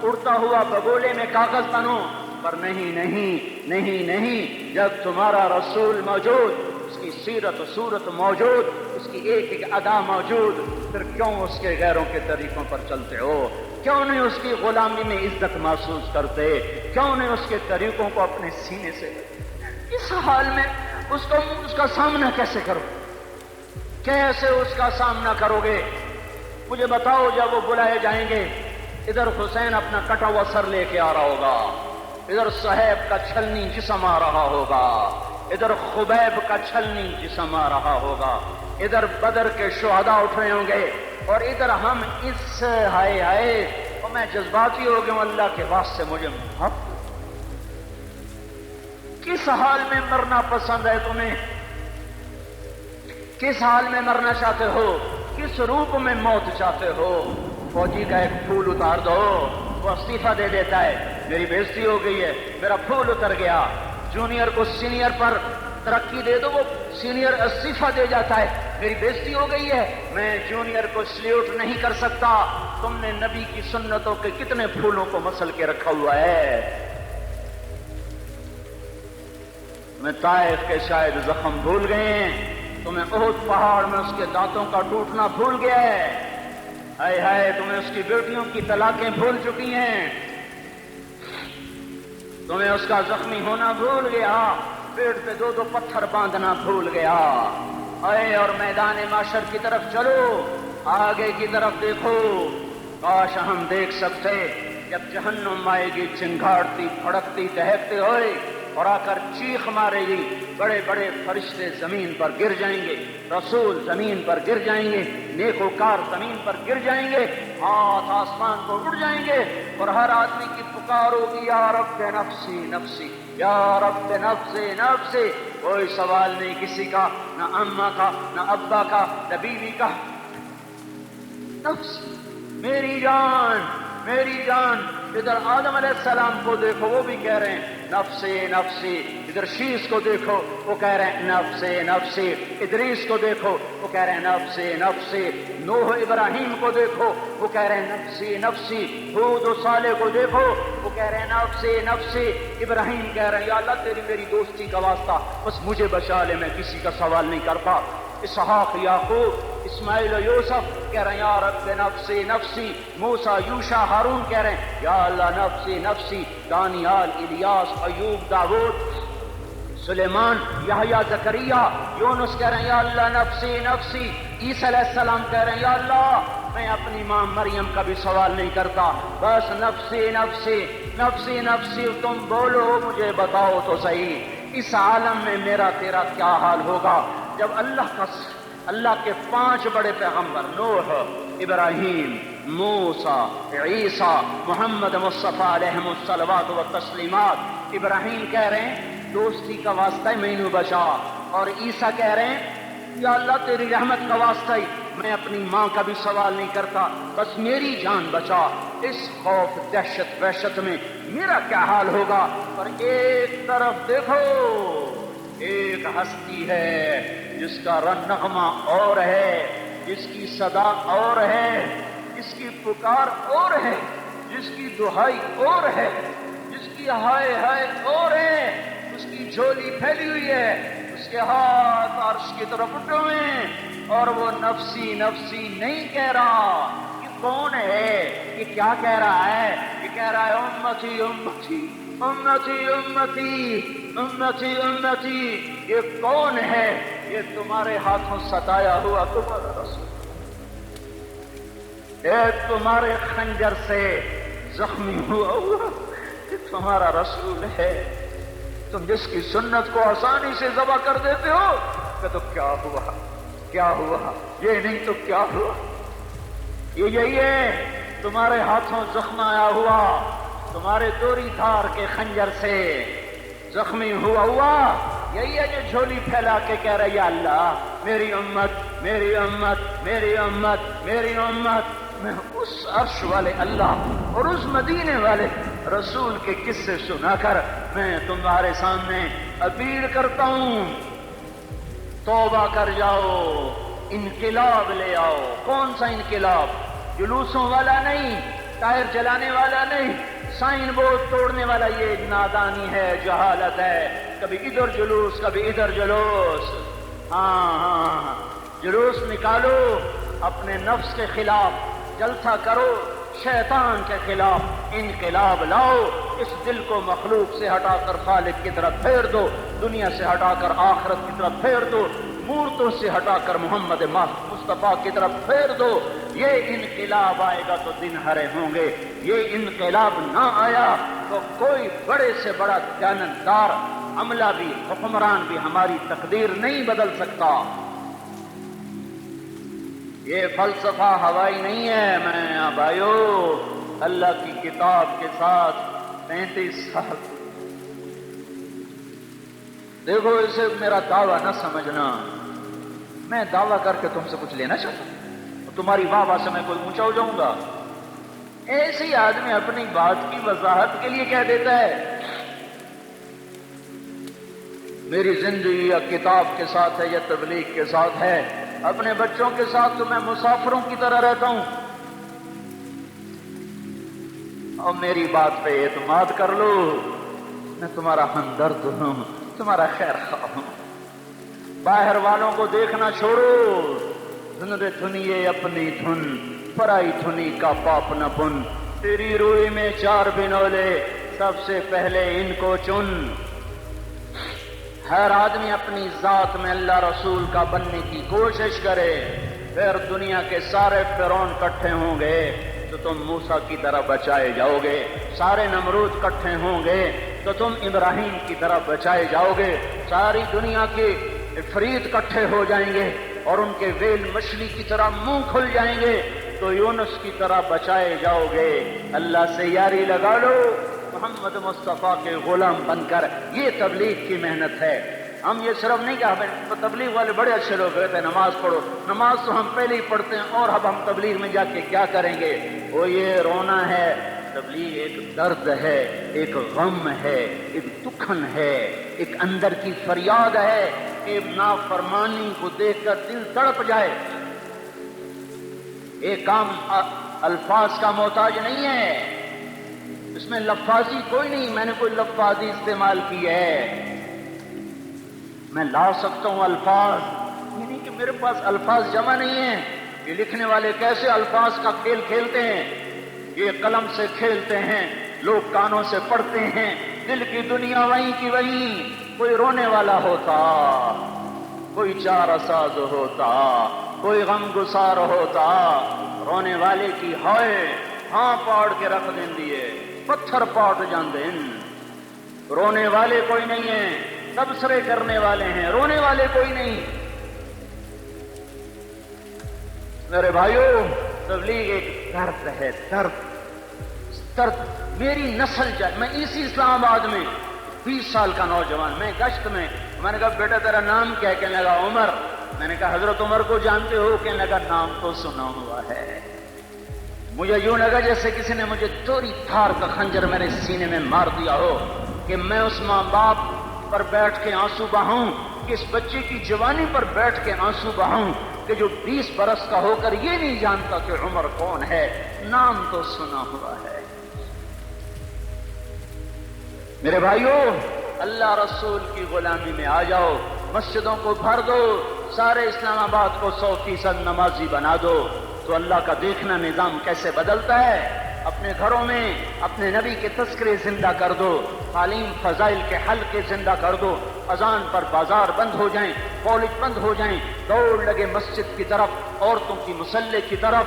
اڑتا ہوا بگولے میں کاغذ بنو، پر نہیں نہیں نہیں نہیں، جب تمہارا رسول موجود، اس کی سیرت و صورت موجود، اس کی ایک ایک ادا موجود، پھر کیوں اس کے غیروں کے طریقوں پر چلتے ہو؟ کیوں نہیں اس کی غلامی میں عزت محسوس کرتے؟ کیوں نہیں اس کے طریقوں کو اپنے سینے سے؟ اس حال میں اس کا سامنا کیسے کرو؟ کیسے اس کا سامنا کرو گے؟ مجھے بتاؤ، جب وہ بلائے جائیں گے، ادھر حسین اپنا کٹا ہوا سر لے کے آ رہا ہوگا، ادھر صہیب کا چھلنی جسم آ رہا ہوگا، ادھر خبیب کا چھلنی جسم آ رہا ہوگا، ادھر بدر کے شہداء اٹھ رہے ہوں گے، اور ادھر ہم اس ہائے ہائے، اور میں جذباتی ہو گیا ہوں، اللہ کے واسطے مجھے معاف۔ کس حال میں مرنا پسند ہے تمہیں؟ کس حال میں مرنا چاہتے ہو؟ کس روپ میں موت چاہتے ہو؟ فوجی کا ایک پھول اتار دو، وہ استعفیٰ دے دیتا ہے، میری بے عزتی ہو گئی ہے، میرا پھول اتر گیا۔ جونیئر کو سینئر پر ترقی دے دو، وہ سینئر استعفیٰ دے جاتا ہے، میری بے عزتی ہو گئی ہے، میں جونیئر کو سلیوٹ نہیں کر سکتا۔ تم نے نبی کی سنتوں کے کتنے پھولوں کو مسل کے رکھا ہوا ہے؟ تمہیں طائف کے شاید زخم بھول گئے ہیں، تمہیں احد پہاڑ میں اس کے دانتوں کا ٹوٹنا بھول گیا ہے، ہائے ہائے تمہیں اس کی بیٹیوں کی طلاقیں بھول چکی ہیں، تمہیں اس کا زخمی ہونا بھول گیا، پیٹ پہ دو دو پتھر باندھنا بھول گیا، اے اور میدان معاشر کی طرف چلو، آگے کی طرف دیکھو، کاش ہم دیکھ سکتے جب جہنم آئے گی چنگھاڑتی پھڑکتی دہکتے ہوئے اور آ کر چیخ مارے گی، بڑے بڑے فرشتے زمین پر گر جائیں گے، رسول زمین پر گر جائیں گے، نیکوکار زمین پر گر جائیں گے، ہاتھ آسمان کو اڑ جائیں گے، اور ہر آدمی کی پکار ہوگی یا رب نفسی نفسی، یا رب نفسی نفسی، کوئی سوال نہیں کسی کا، نہ اماں کا، نہ ابا کا، نہ بیوی کا، نفس میری جان میری جان۔ ادھر آدم علیہ السلام کو دیکھو وہ بھی کہہ رہے ہیں نفسی نفسی، ادھر شیش کو دیکھو وہ کہہ رہے ہیں نفسی نفسی، ادریس کو دیکھو وہ کہہ رہے ہیں نفسی نفسی، نوح ابراہیم کو دیکھو وہ کہہ رہے ہیں نفسی نفسی، ہود و صالح کو دیکھو وہ کہہ رہے ہیں نفسی نفسی، ابراہیم کہہ رہے ہیں یا اللہ تیری میری دوستی کا واسطہ بس مجھے بچا لے، میں کسی کا سوال نہیں کرتا۔ اسحاق یعقوب اسماعیل و یوسف کہہ رہے ہیں یا رب نفسی نفسی، موسیٰ یوشع ہارون کہہ رہے ہیں یا اللہ نفسی نفسی، دانیال الیاس ایوب داود سلیمان یحییٰ زکریا یونس کہہ رہے ہیں یا اللہ نفسی نفسی، عیسیٰ علیہ السلام کہہ رہے ہیں یا اللہ میں اپنی ماں مریم کا بھی سوال نہیں کرتا، بس نفسی نفسی نفسی نفسی، تم بولو مجھے بتاؤ تو صحیح اس عالم میں میرا تیرا کیا حال ہوگا جب اللہ کے 5 بڑے پیغمبر نوح، ابراہیم، موسیٰ، عیسیٰ، محمد مصطفیٰ علیہ الصلوات والتسلیمات، ابراہیم کہہ رہے ہیں دوستی کا واسطہ ہی مینوں بچا، اور عیسیٰ کہہ رہے ہیں یا اللہ تیری رحمت کا واسطہ ہی میں اپنی ماں کا بھی سوال نہیں کرتا، بس میری جان بچا، اس خوف دہشت وحشت میں میرا کیا حال ہوگا۔ اور ایک طرف دیکھو ایک ہستی ہے جس کا نغمہ اور ہے، جس کی صدا اور ہے، جس کی پکار اور ہے، جس کی دہائی اور ہے، جس کی ہائے ہائے اور ہے، اس کی جھولی پھیلی ہوئی ہے، اس کے ہاتھ عرش کی طرف اٹھے ہوئے ہیں، اور وہ نفسی نفسی نہیں کہہ رہا۔ یہ کون ہے؟ یہ کیا کہہ رہا ہے؟ یہ کہہ رہا ہے امتی امتی امتی امتی امتی امتی۔ یہ کون ہے؟ یہ تمہارے ہاتھوں ستایا ہوا تمہارا رسول، یہ تمہارے خنجر سے زخمی ہوا یہ تمہارا رسول ہے۔ تم جس کی سنت کو آسانی سے ذبح کر دیتے ہو کہ تو کیا ہوا کیا ہوا، یہ نہیں تو کیا ہوا، یہ یہی ہے تمہارے ہاتھوں زخم آیا ہوا، تمہارے دوری دھار کے خنجر سے زخمی ہوا یہی ہے جو جھولی پھیلا کے کہہ رہا ہے یا اللہ میری امت میری امت میری امت میری امت۔ میں اس عرش والے اللہ اور اس مدینے والے رسول کے قصے سنا کر میں تمہارے سامنے اپیل کرتا ہوں توبہ کر جاؤ، انقلاب لے آؤ۔ کون سا انقلاب؟ جلوسوں والا نہیں، ٹائر جلانے والا نہیں، سائن بورڈ توڑنے والا، یہ نادانی ہے، جہالت ہے، کبھی ادھر جلوس کبھی ادھر جلوس۔ ہاں جلوس نکالو اپنے نفس کے خلاف، جلسہ کرو شیطان کے خلاف، انقلاب لاؤ، اس دل کو مخلوق سے ہٹا کر خالق کی طرف پھیر دو، دنیا سے ہٹا کر آخرت کی طرف پھیر دو، مورتوں سے ہٹا کر محمد مصطفیٰ کی طرف پھیر دو۔ یہ انقلاب آئے گا تو دن ہرے ہوں گے، یہ انقلاب نہ آیا تو کوئی بڑے سے بڑا دیانتدار عملہ بھی حکمران بھی ہماری تقدیر نہیں بدل سکتا۔ یہ فلسفہ ہوائی نہیں ہے۔ میں بھائیو اللہ کی کتاب کے ساتھ 35 سال دیکھو، اسے میرا دعویٰ نہ سمجھنا، میں دعویٰ کر کے تم سے کچھ لینا چاہتا ہوں، تمہاری واہ واہ سے میں کوئی اونچا ہو جاؤں گا؟ ایسے ہی آدمی اپنی بات کی وضاحت کے لیے کہہ دیتا ہے میری زندگی یا کتاب کے ساتھ ہے یا تبلیغ کے ساتھ ہے، اپنے بچوں کے ساتھ تو میں مسافروں کی طرح رہتا ہوں، اور میری بات پہ اعتماد کر لو، میں تمہارا ہمدرد ہوں، تمہارا خیر خواہ ہوں. باہر والوں کو دیکھنا چھوڑو. دھن رے دھنیے اپنی دھن, پرائی دھنی کا پاپ نہ بن. تیری روئی میں 4 بنولے, سب سے پہلے ان کو چن. ہر آدمی اپنی ذات میں اللہ رسول کا بننے کی کوشش کرے, پھر دنیا کے سارے فرعون اکٹھے ہوں گے تو تم موسیٰ کی طرح بچائے جاؤ گے. سارے نمرود اکٹھے ہوں گے تو تم ابراہیم کی طرح بچائے جاؤ گے. ساری دنیا کے فرید اکٹھے ہو جائیں گے اور ان کے ویل مچھلی کی طرح منہ کھل جائیں گے تو یونس کی طرح بچائے جاؤ گے. اللہ سے یاری لگا لو, محمد مصطفیٰ کے غلام بن کر. یہ تبلیغ کی محنت ہے. ہم یہ صرف نہیں کہ ہمیں تبلیغ والے بڑے اچھے لوگ کہتے ہیں نماز پڑھو. نماز تو ہم پہلے ہی پڑھتے ہیں, اور اب ہم تبلیغ میں جا کے کیا کریں گے؟ وہ یہ رونا ہے. تبلیغ ایک درد ہے, ایک غم ہے, ایک دکھن ہے, ایک اندر کی فریاد ہے کہ نافرمانی کو دیکھ کر دل تڑپ جائے. ایک کام الفاظ کا محتاج نہیں ہے, اس میں لفاظی کوئی نہیں. میں نے کوئی لفاظی استعمال کی ہے, میں لا سکتا ہوں الفاظ, یہ نہیں کہ میرے پاس الفاظ جمع نہیں ہیں. یہ لکھنے والے کیسے الفاظ کا کھیل کھیلتے ہیں, یہ قلم سے کھیلتے ہیں, لوگ کانوں سے پڑھتے ہیں. دل کی دنیا وہیں کی وہیں. کوئی رونے والا ہوتا, کوئی چارہ ساز ہوتا, کوئی غم گسار ہوتا. رونے والے کی ہائے ہاں پاڑ کے رکھ دیں دیے, پتھر پاٹ جان دیں. رونے والے کوئی نہیں ہیں, تبصرے کرنے والے ہیں, رونے والے کوئی نہیں. میرے بھائیوں, تبلیغ ایک درد ہے, درد. درد میری نسل جائے. میں اسی اسلام آباد میں 20 سال کا نوجوان, میں گشت میں نے کہا بیٹا تیرا نام کیا؟ کہنے لگا عمر. میں نے کہا حضرت عمر کو جانتے ہو؟ کہنے لگا نام تو سنا ہوا ہے. مجھے یوں لگا جیسے کسی نے مجھے چوری تھار کا خنجر میرے سینے میں مار دیا ہو, کہ میں اس ماں باپ پر بیٹھ کے آنسو بہاؤں, کہ اس بچے کی جوانی پر بیٹھ کے آنسو بہاؤں, کہ جو 20 برس کا ہو کر یہ نہیں جانتا کہ عمر کون ہے. نام تو سنا ہوا ہے. میرے بھائیوں, اللہ رسول کی غلامی میں آ جاؤ. مسجدوں کو بھر دو, سارے اسلام آباد کو 100% نمازی بنا دو, تو اللہ کا دیکھنا نظام کیسے بدلتا ہے. اپنے گھروں میں اپنے نبی کے تذکرے زندہ کر دو, تعلیم فضائل کے حلقے زندہ کر دو. اذان پر بازار بند ہو جائیں, کالج بند ہو جائیں, دوڑ لگے مسجد کی طرف, عورتوں کی مصلے کی طرف.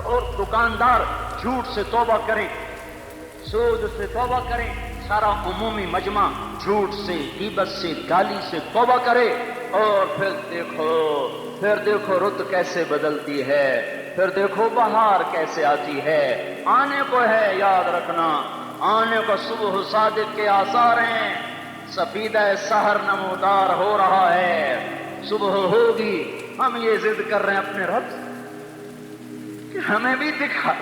اور دکاندار جھوٹ سے توبہ کریں, سود سے توبہ کریں. سارا عمومی مجمع جھوٹ سے, غیبت سے, گالی سے توبہ کرے. اور پھر دیکھو رت کیسے بدلتی ہے, پھر دیکھو بہار کیسے آتی ہے. آنے کو ہے, یاد رکھنا, آنے کو. صبح صادق کے آثار ہیں, سفیدہ سحر نمودار ہو رہا ہے. صبح ہوگی. ہم یہ ضد کر رہے ہیں اپنے رب کہ ہمیں بھی دکھا.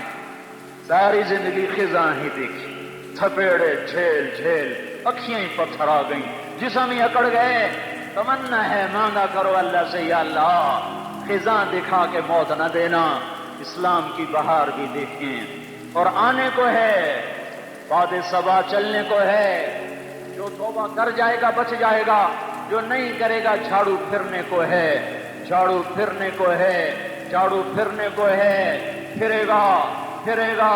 ساری زندگی خزاں ہی دیکھی, تھپیڑے جھیل جھیل, اکھیاں ہی پتھر آ گئیں, جسم ہی اکڑ گئے. تمنا ہے مانگا کرو اللہ سے, یا اللہ خزاں دکھا کے موت نہ دینا, اسلام کی بہار بھی دیکھیں. اور آنے کو ہے, باد صبا چلنے کو ہے. جو توبہ کر جائے گا بچ جائے گا, جو نہیں کرے گا جھاڑو پھرنے کو ہے. جھاڑو پھرنے کو ہے, جھاڑو پھرنے کو ہے. پھرے گا پھرے گا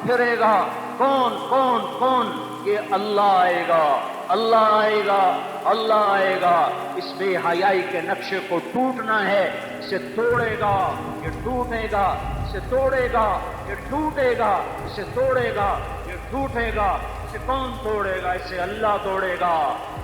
پھرے گا. کون کون کون؟ یہ اللہ آئے گا, اللہ آئے گا, اللہ آئے گا. اس بے حیائی کے نقشے کو ٹوٹنا ہے. اسے توڑے گا, یہ ٹوٹے گا. اسے توڑے گا, یہ ٹوٹے گا. اسے توڑے گا, یہ ٹوٹے گا. اسے کون توڑے گا؟ اسے اللہ توڑے گا.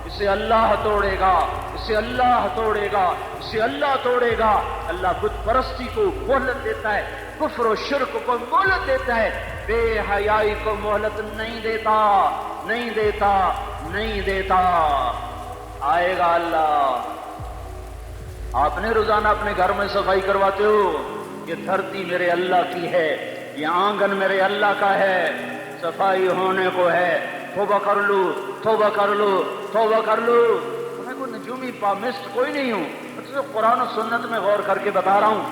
اسے اللہ توڑے گا. اسے اللہ توڑے گا. اسے اللہ توڑے گا. اللہ بت پرستی کو مہلت دیتا ہے, کفر و شرک کو مہلت دیتا ہے, بے حیائی کو مہلت نہیں دیتا, نہیں دیتا, نہیں دیتا. آئے گا اللہ. آپ نے روزانہ اپنے گھر میں صفائی کرواتے ہو. یہ دھرتی میرے اللہ کی ہے, یہ آنگن میرے اللہ کا ہے. صفائی ہونے کو ہے. توبہ کر لو, توبہ کر لو, توبہ کر لو. میں کوئی نجومی پامسٹ کوئی نہیں ہوں, میں قرآن و سنت میں غور کر کے بتا رہا ہوں,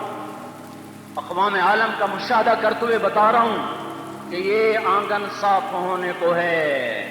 اقوام عالم کا مشاہدہ کرتے ہوئے بتا رہا ہوں کہ یہ آنگن صاف ہونے کو ہے.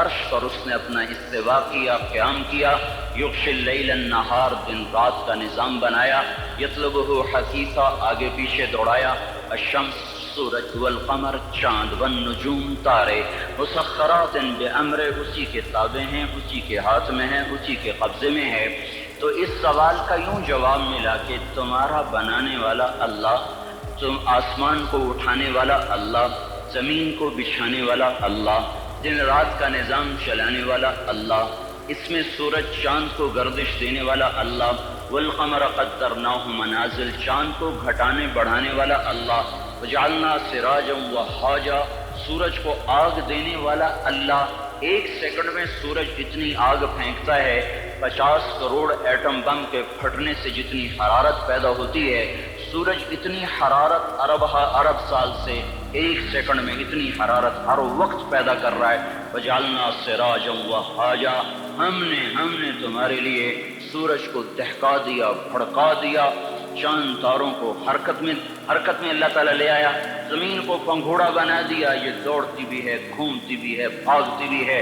عرش پر اس نے اپنا استوا کیا، قیام کیا۔ یغشی اللیل النہار، دن رات کا نظام بنایا۔ یطلبہ حثیثا، آگے پیچھے دوڑایا۔ الشمس، سورج، والقمر، چاند، والنجوم، تارے، مسخرات بامر، اسی کے تابع ہیں، اسی کے ہاتھ میں ہیں، اسی کے قبضے میں ہے۔ تو اس سوال کا یوں جواب ملا کہ تمہارا بنانے والا اللہ، تم آسمان کو اٹھانے والا اللہ، زمین کو بچھانے والا اللہ، دن رات کا نظام چلانے والا اللہ، اس میں سورج چاند کو گردش دینے والا اللہ، والقمر قدرناہ منازل، چاند کو گھٹانے بڑھانے والا اللہ، وجعلنا سراجا وہاجا، سورج کو آگ دینے والا اللہ۔ ایک سیکنڈ میں سورج اتنی آگ پھینکتا ہے، 50 کروڑ ایٹم بم کے پھٹنے سے جتنی حرارت پیدا ہوتی ہے، سورج اتنی حرارت ارب سال سے ایک سیکنڈ میں اتنی حرارت ہر وقت پیدا کر رہا ہے۔ وجعلنا سراجا وہاجا، ہم نے تمہارے لیے سورج کو دہکا دیا، بھڑکا دیا، چاند تاروں کو حرکت میں اللہ تعالیٰ لے آیا، زمین کو پنگھوڑا بنا دیا، یہ دوڑتی بھی ہے، گھومتی بھی ہے، بھاگتی بھی ہے،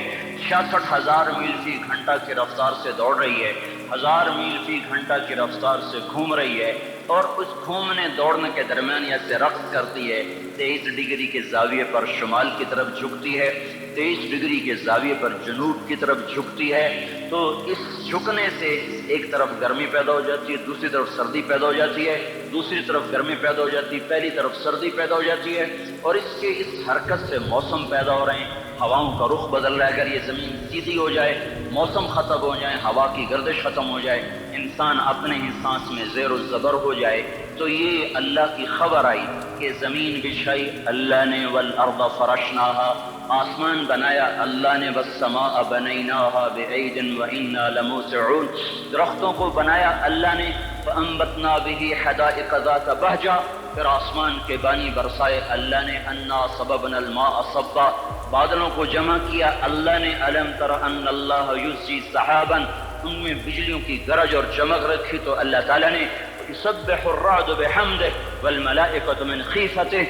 66,000 میل فی گھنٹہ کی رفتار سے دوڑ رہی ہے، 1000 میل فی گھنٹہ کی رفتار سے گھوم رہی ہے، اور اس گھومنے دوڑنے کے درمیان ایسے رقص کرتی ہے، 23 ڈگری کے زاویے پر شمال کی طرف جھکتی ہے، 23 ڈگری کے زاویے پر جنوب کی طرف جھکتی ہے۔ تو اس جھکنے سے ایک طرف گرمی پیدا ہو جاتی ہے، دوسری طرف سردی پیدا ہو جاتی ہے، دوسری طرف گرمی پیدا ہو جاتی ہے، پہلی طرف سردی پیدا ہو جاتی ہے، اور اس حرکت سے موسم پیدا ہو رہے ہیں، ہواؤں کا رخ بدل رہا ہے۔ اگر یہ زمین سیدھی ہو جائے، موسم ختم ہو جائے، ہوا کی گردش ختم ہو جائے، انسان اپنے ہی سانس میں زیر و زبر ہو جائے، تو یہ اللہ کی خبر آئی کہ زمین بچھائی اللہ نے، والارض فرشناہا، آسمان بنایا اللہ نے، والسماء بنیناہا بعید وإنا لموسعون، درختوں کو بنایا اللہ نے، فأنبتنا به حدائق ذات بہجہ، پھر آسمان کے بانی برسائے اللہ نے، انا صببنا الماء صبا، بادلوں کو جمع کیا اللہ نے، الم تر ان اللہ یزجی سحابا، ان میں بجلیوں کی گرج اور چمک رکھی تو اللہ تعالیٰ نے، یسبح الرعد بحمدہ والملائکۃ من خیفتہ،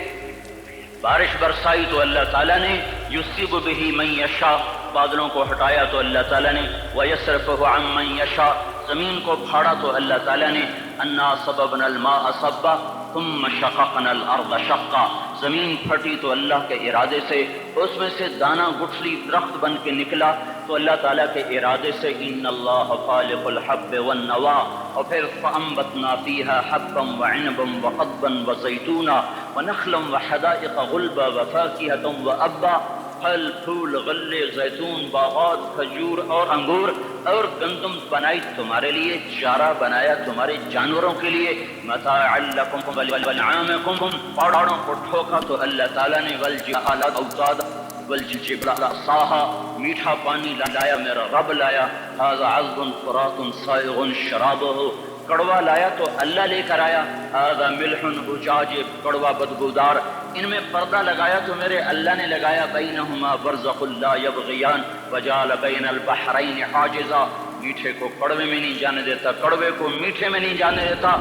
بارش برسائی تو اللہ تعالیٰ نے، یصیب به من یشاء، بادلوں کو ہٹایا تو اللہ تعالیٰ نے، ویصرفہ عن من یشاء، زمین کو پھاڑا تو اللہ تعالیٰ نے، انا صببنا الماء صبا ثم شققنا الارض شقا، زمین پھٹی تو اللہ کے ارادے سے، اس میں سے دانہ گٹھلی درخت بن کے نکلا تو اللہ تعالیٰ کے ارادے سے، ان اللہ خالق الحب والنوا، اور پھر فانبتنا فیہا حبا وعنبا وقضبا وزیتونا ونخلا وحدائق غلبا وفاکہۃ وابا، پھل پھول غلے زیتون باغات کھجور اور انگور اور گندم بنائی تمہارے لیے، چارہ بنایا تمہارے جانوروں کے لیے، متاعا لکم ولانعامکم، پہاڑوں کو ٹھوکا تو اللہ تعالیٰ نے، والجبال اوتادا والجبال صاحا، میٹھا پانی لایا میرا رب لایا، ھذا عذب فرات سائغ شرابہ، کڑوا لایا تو اللہ لے کر آیا، ھذا ملح اجاج، کڑوا بدبودار، ان میں پردہ لگایا تو میرے اللہ نے لگایا، بینہما برزخ لا یبغیان وجعل بین البحرین حاجزا، میٹھے کو کڑوے میں نہیں جانے دیتا، کڑوے کو میٹھے میں نہیں جانے دیتا،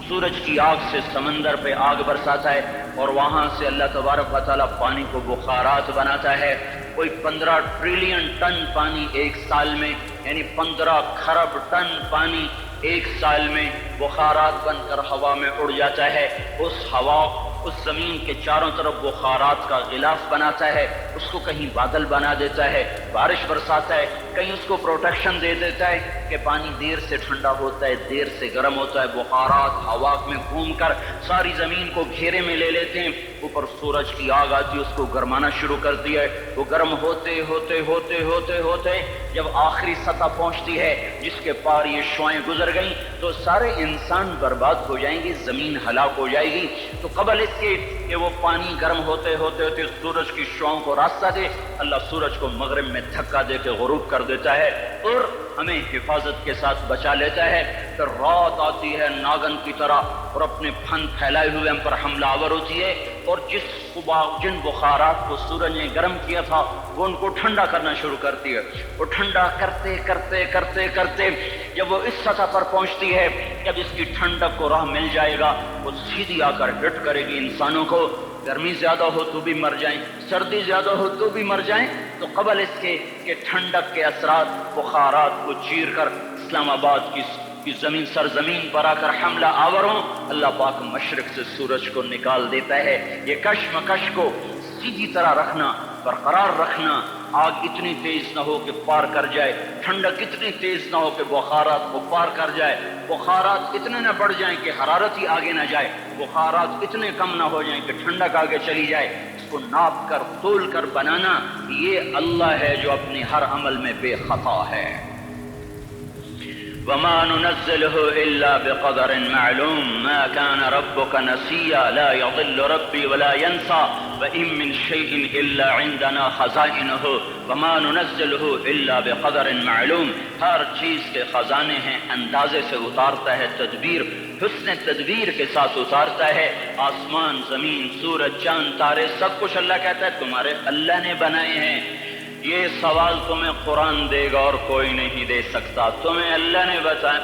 سورج کی آگ سے سمندر پہ آگ برساتا ہے، اور وہاں سے اللہ تبارک و تعالیٰ پانی کو بخارات بناتا ہے، کوئی 15 ٹریلین ٹن پانی ایک سال میں، یعنی 15 کھرب ٹن پانی ایک سال میں بخارات بن کر ہوا میں اڑ جاتا ہے، اس ہوا اس زمین کے چاروں طرف بخارات کا غلاف بناتا ہے، اس کو کہیں بادل بنا دیتا ہے، بارش برساتا ہے، کہیں اس کو پروٹیکشن دے دیتا ہے کہ پانی دیر سے ٹھنڈا ہوتا ہے، دیر سے گرم ہوتا ہے، بخارات ہوا میں گھوم کر ساری زمین کو گھیرے میں لے لیتے ہیں، اوپر سورج کی آگ آتی ہے، اس کو گرمانا شروع کرتی ہے، وہ گرم ہوتے ہوتے ہوتے ہوتے ہوتے جب آخری سطح پہنچتی ہے جس کے پار یہ شعاعیں گزر گئیں تو سارے انسان برباد ہو جائیں گے، زمین ہلاک ہو جائے گی۔ تو قبل اس کے کہ وہ پانی گرم ہوتے ہوتے ہوتے سورج کی شعاعوں کو راستہ دے، اللہ سورج کو مغرب میں دھکا دے کے غروب کر دیتا ہے اور ہمیں حفاظت کے ساتھ بچا لیتا ہے۔ پھر رات آتی ہے ناگن کی طرح اور اپنے پھن پھیلائے ہوئے ہم پر حملہ آور ہوتی ہے، اور جن بخارات کو سورج نے گرم کیا تھا وہ ان کو ٹھنڈا کرنا شروع کرتی ہے، وہ ٹھنڈا کرتے کرتے کرتے کرتے جب وہ اس سطح پر پہنچتی ہے، جب اس کی ٹھنڈک کو راہ مل جائے گا وہ سیدھی آ کر ہٹ کرے گی انسانوں کو، گرمی زیادہ ہو تو بھی مر جائیں، سردی زیادہ ہو تو بھی مر جائیں، تو قبل اس کے کہ ٹھنڈک کے اثرات بخارات کو چیر کر اسلام آباد کی زمین سرزمین پر آ کر حملہ آور ہوں، اللہ پاک مشرق سے سورج کو نکال دیتا ہے۔ یہ کشمکش کو سیدھی طرح رکھنا، برقرار رکھنا، آگ اتنی تیز نہ ہو کہ پار کر جائے، ٹھنڈک اتنی تیز نہ ہو کہ بخارات کو پار کر جائے، بخارات اتنے نہ بڑھ جائیں کہ حرارت ہی آگے نہ جائے، بخارات اتنے کم نہ ہو جائیں کہ ٹھنڈک آگے چلی جائے۔ اس کو ناپ کر تول کر بنانا، یہ اللہ ہے جو اپنے ہر عمل میں بے خطا ہے۔ وما ننزله إلا بقدر معلوم ما كان ربك نسيا لا يضل ربي ولا ينسى وإن من شيء إلا عندنا خزائنه وما ننزله إلا بقدر معلوم۔ ہر چیز کے خزانے ہیں، اندازے سے اتارتا ہے، تدبیر حسن تدبیر کے ساتھ اتارتا ہے۔ آسمان، زمین، سورج، چاند، تارے، سب کچھ اللہ کہتا ہے تمہارے اللہ نے بنائے ہیں۔ یہ سوال تمہیں قرآن دے گا اور کوئی نہیں دے سکتا، تمہیں اللہ نے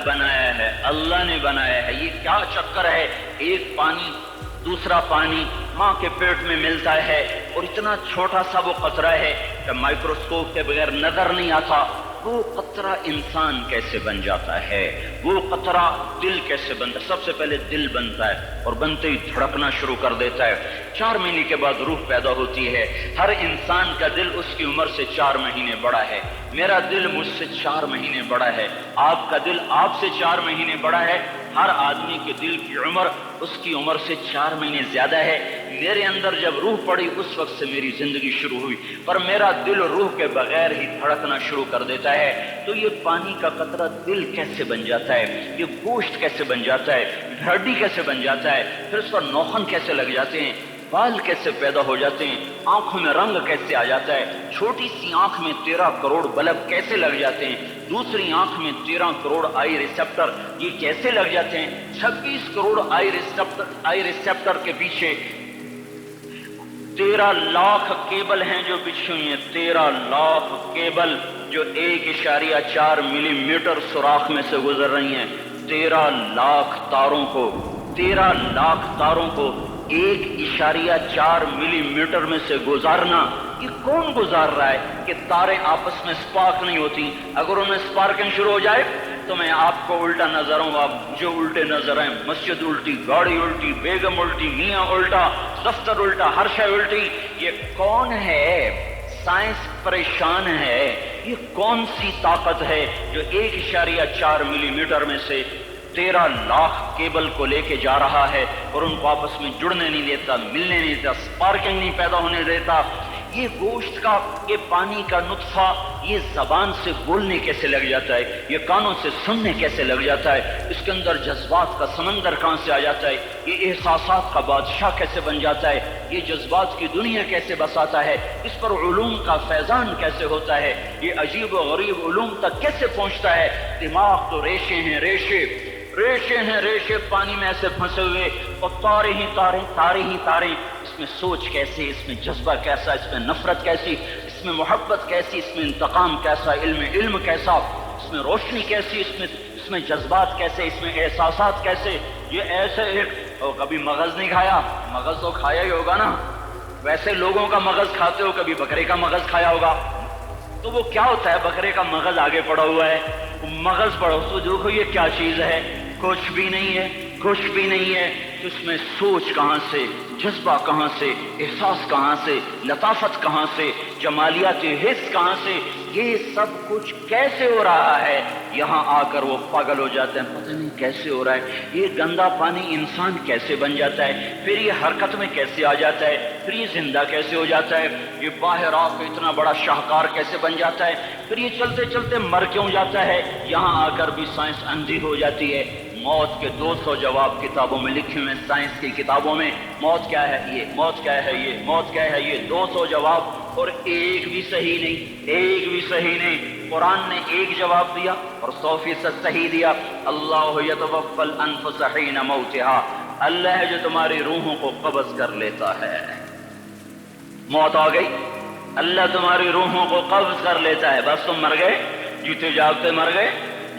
بنایا ہے، اللہ نے بنایا ہے۔ یہ کیا چکر ہے، ایک پانی دوسرا پانی ماں کے پیٹ میں ملتا ہے اور اتنا چھوٹا سا وہ قطرہ ہے کہ مائکروسکوپ کے بغیر نظر نہیں آتا، وہ قطرہ انسان کیسے بن جاتا ہے، وہ قطرہ دل کیسے بنتا ہے۔ سب سے پہلے دل بنتا ہے اور بنتے ہی دھڑکنا شروع کر دیتا ہے، 4 مہینے کے بعد روح پیدا ہوتی ہے۔ ہر انسان کا دل اس کی عمر سے 4 مہینے بڑا ہے، میرا دل مجھ سے 4 مہینے بڑا ہے، آپ کا دل آپ سے 4 مہینے بڑا ہے۔ ہر آدمی کے دل کی عمر اس کی عمر سے 4 مہینے زیادہ ہے۔ میرے اندر جب روح پڑی اس وقت سے میری زندگی شروع ہوئی، پر میرا دل روح کے بغیر ہی دھڑکنا شروع کر دیتا ہے۔ تو یہ پانی کا قطرہ دل کیسے بن جاتا ہے، یہ گوشت کیسے بن جاتا ہے، ہڈی کیسے بن جاتا ہے، پھر اس پر نوخن کیسے لگ جاتے ہیں، بال کیسے پیدا ہو جاتے ہیں، آنکھوں میں رنگ کیسے آ جاتا ہے، چھوٹی سی آنکھ میں 13 کروڑ بلب کیسے لگ جاتے ہیں، دوسری آنکھ میں 13 کروڑ آئی ریسیپٹر یہ کیسے لگ جاتے ہیں، 26 کروڑ آئی ریسیپٹر کے پیچھے 13 لاکھ کیبل ہیں جو بچھی ہوئی ہیں، 13 لاکھ کیبل جو 1.4 ملی میٹر سوراخ میں سے گزر رہی ہیں۔ 13 لاکھ تاروں کو 1.4 ملی میٹر میں سے گزارنا، یہ کون گزار رہا ہے کہ تاریں آپس میں سپارک نہیں ہوتی؟ اگر ان میں سپارکنگ شروع ہو جائے تو میں آپ کو الٹا نظر ہوں، آپ جو الٹے نظر ہیں، مسجد الٹی، گاڑی الٹی، بیگم الٹی، میاں الٹا، دفتر الٹا، ہر شے الٹی۔ یہ کون ہے؟ سائنس پریشان ہے، یہ کون سی طاقت ہے جو 1.4 ملی میٹر میں سے 13 لاکھ کیبل کو لے کے جا رہا ہے اور ان کو آپس میں جڑنے نہیں دیتا، ملنے نہیں دیتا، سپارکنگ نہیں پیدا ہونے دیتا۔ یہ گوشت کا، یہ پانی کا نطفہ، یہ زبان سے بولنے کیسے لگ جاتا ہے، یہ کانوں سے سننے کیسے لگ جاتا ہے، اس کے اندر جذبات کا سمندر کہاں سے آ جاتا ہے، یہ احساسات کا بادشاہ کیسے بن جاتا ہے، یہ جذبات کی دنیا کیسے بساتا ہے، اس پر علوم کا فیضان کیسے ہوتا ہے، یہ عجیب و غریب علوم تک کیسے پہنچتا ہے۔ دماغ تو ریشے ہیں، ریشے پانی میں ایسے پھنسے ہوئے، اور تارے ہی تارے، اس میں سوچ کیسے، اس میں جذبہ کیسا، اس میں نفرت کیسی، اس میں محبت کیسی، اس میں انتقام کیسا، علم کیسا، اس میں روشنی کیسی، اس میں جذبات کیسے، اس میں احساسات کیسے۔ یہ ایسے ایک کبھی مغز نہیں کھایا، مغز تو کھایا ہی ہوگا نا، ویسے لوگوں کا مغز کھاتے ہو، کبھی بکرے کا مغز کھایا ہوگا، تو وہ کیا ہوتا ہے، بکرے کا مغز آگے پڑا ہوا ہے، مغز پڑا تو دیکھو یہ کیا چیز ہے، کچھ بھی نہیں ہے، تو اس میں سوچ کہاں سے، جذبہ کہاں سے، احساس کہاں سے، لطافت کہاں سے، جمالیات حس کہاں سے، یہ سب کچھ کیسے ہو رہا ہے۔ یہاں آ کر وہ پاگل ہو جاتے ہیں، پتہ نہیں کیسے ہو رہا ہے، یہ گندا پانی انسان کیسے بن جاتا ہے، پھر یہ حرکت میں کیسے آ جاتا ہے، پھر یہ زندہ کیسے ہو جاتا ہے، یہ باہر آ کے اتنا بڑا شاہکار کیسے بن جاتا ہے، پھر یہ چلتے چلتے مر کیوں جاتا ہے۔ یہاں آ کر بھی سائنس اندھی ہو جاتی ہے۔ موت کے 200 جواب کتابوں میں لکھے ہوئے، سائنس کی کتابوں میں، موت کیا ہے یہ، موت کیا ہے یہ، موت کیا ہے یہ، 200 جواب، اور ایک بھی صحیح نہیں۔ قرآن نے ایک جواب دیا اور 100% صحیح دیا۔ اللہ یتوفی الانفس حین موتها، اللہ ہے جو تمہاری روحوں کو قبض کر لیتا ہے۔ موت آ گئی، اللہ تمہاری روحوں کو قبض کر لیتا ہے، بس تم مر گئے، جیتے جاگتے مر گئے،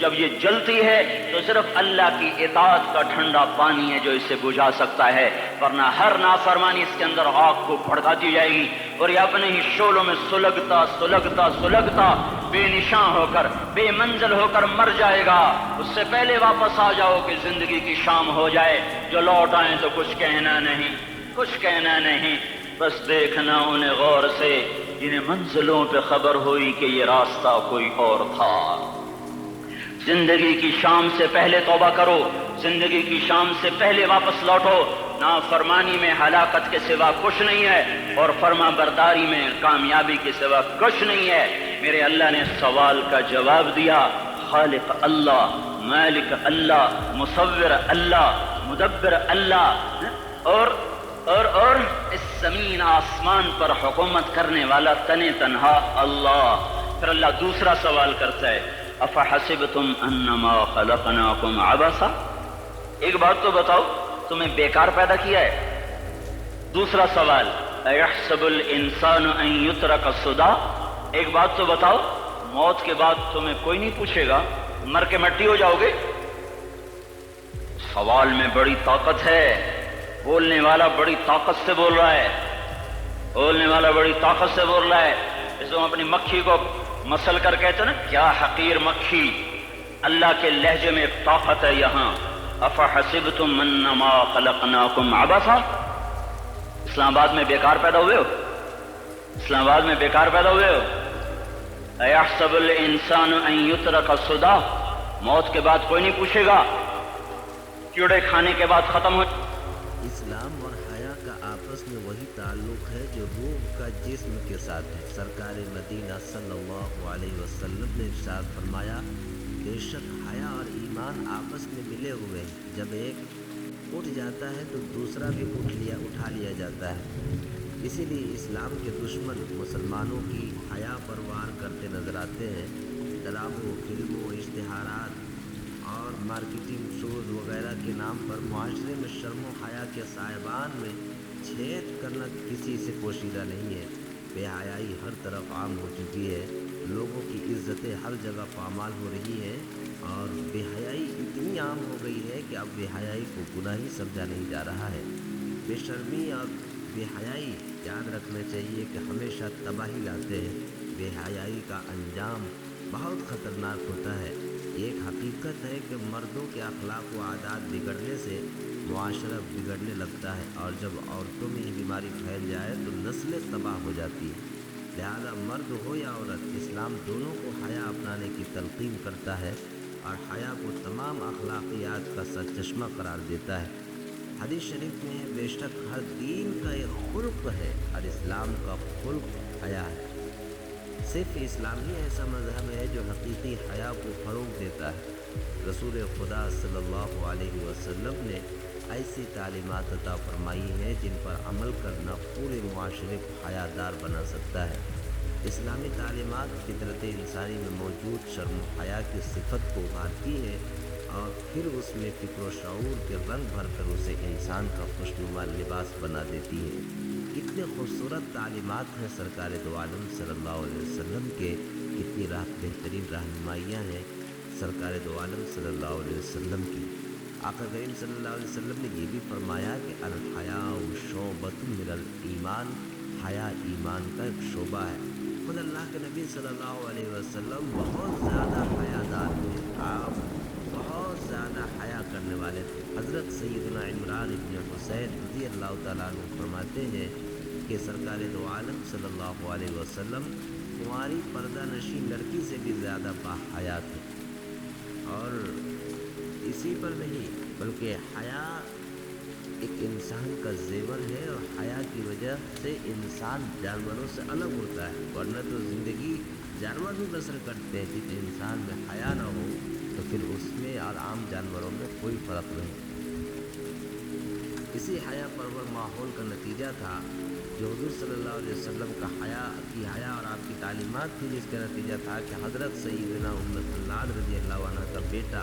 جب یہ جلتی ہے تو صرف اللہ کی اطاعت کا ٹھنڈا پانی ہے جو اسے بجھا سکتا ہے، ورنہ ہر نافرمانی اس کے اندر آگ کو بھڑکاتی جائے گی اور یہ اپنے ہی شعلوں میں سلگتا سلگتا سلگتا بے نشاں ہو کر بے منزل ہو کر مر جائے گا۔ اس سے پہلے واپس آ جاؤ کہ زندگی کی شام ہو جائے، جو لوٹ آئیں تو کچھ کہنا نہیں، کچھ کہنا نہیں، بس دیکھنا انہیں غور سے جنہیں منزلوں پہ خبر ہوئی کہ یہ راستہ کوئی اور تھا۔ زندگی کی شام سے پہلے توبہ کرو، زندگی کی شام سے پہلے واپس لوٹو۔ نافرمانی میں ہلاکت کے سوا کچھ نہیں ہے اور فرما برداری میں کامیابی کے سوا کچھ نہیں ہے۔ میرے اللہ نے سوال کا جواب دیا، خالق اللہ، مالک اللہ، مصور اللہ، مدبر اللہ، اور اس زمین آسمان پر حکومت کرنے والا تن تنہا اللہ۔ پھر اللہ دوسرا سوال کرتا ہے، افحسبتم انما خلقناکم عبثا، ایک بات تو بتاؤ تمہیں بیکار پیدا کیا ہے؟ دوسرا سوال، ایحسب الانسان ان یترک سدی، ایک بات تو بتاؤ موت کے بعد تمہیں کوئی نہیں پوچھے گا، مر کے مٹی ہو جاؤ گے؟ سوال میں بڑی طاقت ہے، بولنے والا بڑی طاقت سے بول رہا ہے، بولنے والا بڑی طاقت سے بول رہا ہے۔ اس کو اپنی مکھی کو مسل کر کہتے ہیں نا، کیا حقیر مکھی، اللہ کے لہجے میں ایک طاقت ہے یہاں۔ افحسبتم انما خلقناکم عبثا، اسلام آباد میں بیکار پیدا ہوئے ہو؟ اسلام آباد میں بیکار پیدا ہوئے ہو؟ ایحسب الانسان ان یترک سدی، موت کے بعد کوئی نہیں پوچھے گا، کیڑے کھانے کے بعد ختم ہو۔ اسلام اور حیا کا آپس میں وہی تعلق ہے جو روح کا جسم کے ساتھ ہے۔ سرکار مدینہ صلی اللہ علیہ وسلم نے ارشاد فرمایا، بے شک حیا اور ایمان آپس میں ملے ہوئے ہیں، جب ایک اٹھ جاتا ہے تو دوسرا بھی اٹھا لیا جاتا ہے۔ اسی لیے اسلام کے دشمن مسلمانوں کی حیا پر وار کرتے نظر آتے ہیں۔ ڈراموں، فلموں، اشتہارات اور مارکیٹنگ شوز وغیرہ کے نام پر معاشرے میں شرم و حیا کے سائبان میں چھید کرنا کسی سے پوشیدہ نہیں ہے۔ بے حیائی ہر طرف عام ہو چکی ہے، لوگوں کی عزتیں ہر جگہ پامال ہو رہی ہیں اور بے حیائی اتنی عام ہو گئی ہے کہ اب بے حیائی کو گناہ ہی سمجھا نہیں جا رہا ہے۔ بے شرمی اور بے حیائی یاد رکھنا چاہیے کہ ہمیشہ تباہی لاتے ہیں۔ بے حیائی کا انجام بہت خطرناک ہوتا ہے۔ ایک حقیقت ہے کہ مردوں کے اخلاق و عادات بگڑنے سے معاشرہ بگڑنے لگتا ہے، اور جب عورتوں میں یہ بیماری پھیل جائے تو نسلیں تباہ ہو جاتی ہیں۔ لہذا مرد ہو یا عورت، اسلام دونوں کو حیا اپنانے کی تلقین کرتا ہے اور حیا کو تمام اخلاقیات کا سرچشمہ قرار دیتا ہے۔ حدیث شریف میں بے شک ہر دین کا ایک خلق ہے اور اسلام کا خلق حیا ہے۔ صرف اسلام ہی ایسا مذہب ہے جو حقیقی حیا کو فروغ دیتا ہے۔ رسول خدا صلی اللہ علیہ وسلم نے ایسی تعلیمات عطا فرمائی ہیں جن پر عمل کرنا پورے معاشرے کو حیا دار بنا سکتا ہے۔ اسلامی تعلیمات فطرت انسانی میں موجود شرم و حیا کی صفت کو ابھارتی ہیں اور پھر اس میں فکر و شعور کے رنگ بھر کر اسے انسان کا خوشنما لباس بنا دیتی ہے۔ کتنے خوبصورت تعلیمات ہیں سرکار دو عالم صلی اللہ علیہ وسلم کے، کتنی بہترین رہنمائیاں ہیں سرکار دو عالم صلی اللہ علیہ وسلم کی۔ آقا کریم صلی اللہ علیہ وسلم نے یہ بھی فرمایا کہ الحیاء شعبۃ من الایمان، حیا ایمان کا ایک شعبہ ہے۔ خود اللہ کے نبی صلی اللہ علیہ وسلم بہت زیادہ حیادار تھے، آپ بہت زیادہ حیا کرنے والے تھے۔ حضرت سیدنا عمران ابن حسین رضی اللہ تعالیٰ عنہ فرماتے ہیں کہ سرکار دو عالم صلی اللہ علیہ وسلم کنواری پردہ نشین لڑکی سے بھی زیادہ باحیا تھے۔ اور اسی پر نہیں بلکہ حیا ایک انسان کا زیور ہے، اور حیا کی وجہ سے انسان جانوروں سے الگ ہوتا ہے، ورنہ تو زندگی جانور بھی بسر کرتے ہیں۔ جس انسان میں حیا نہ ہو تو پھر اس میں اور عام جانوروں میں کوئی فرق نہیں۔ اسی حیا پرور ماحول کا نتیجہ تھا جو حضور صلی اللہ علیہ وسلم کا حیا اور آپ کی تعلیمات تھی، جس کا نتیجہ تھا کہ حضرت سیدنا ام سلمہ رضی اللہ عنہ کا بیٹا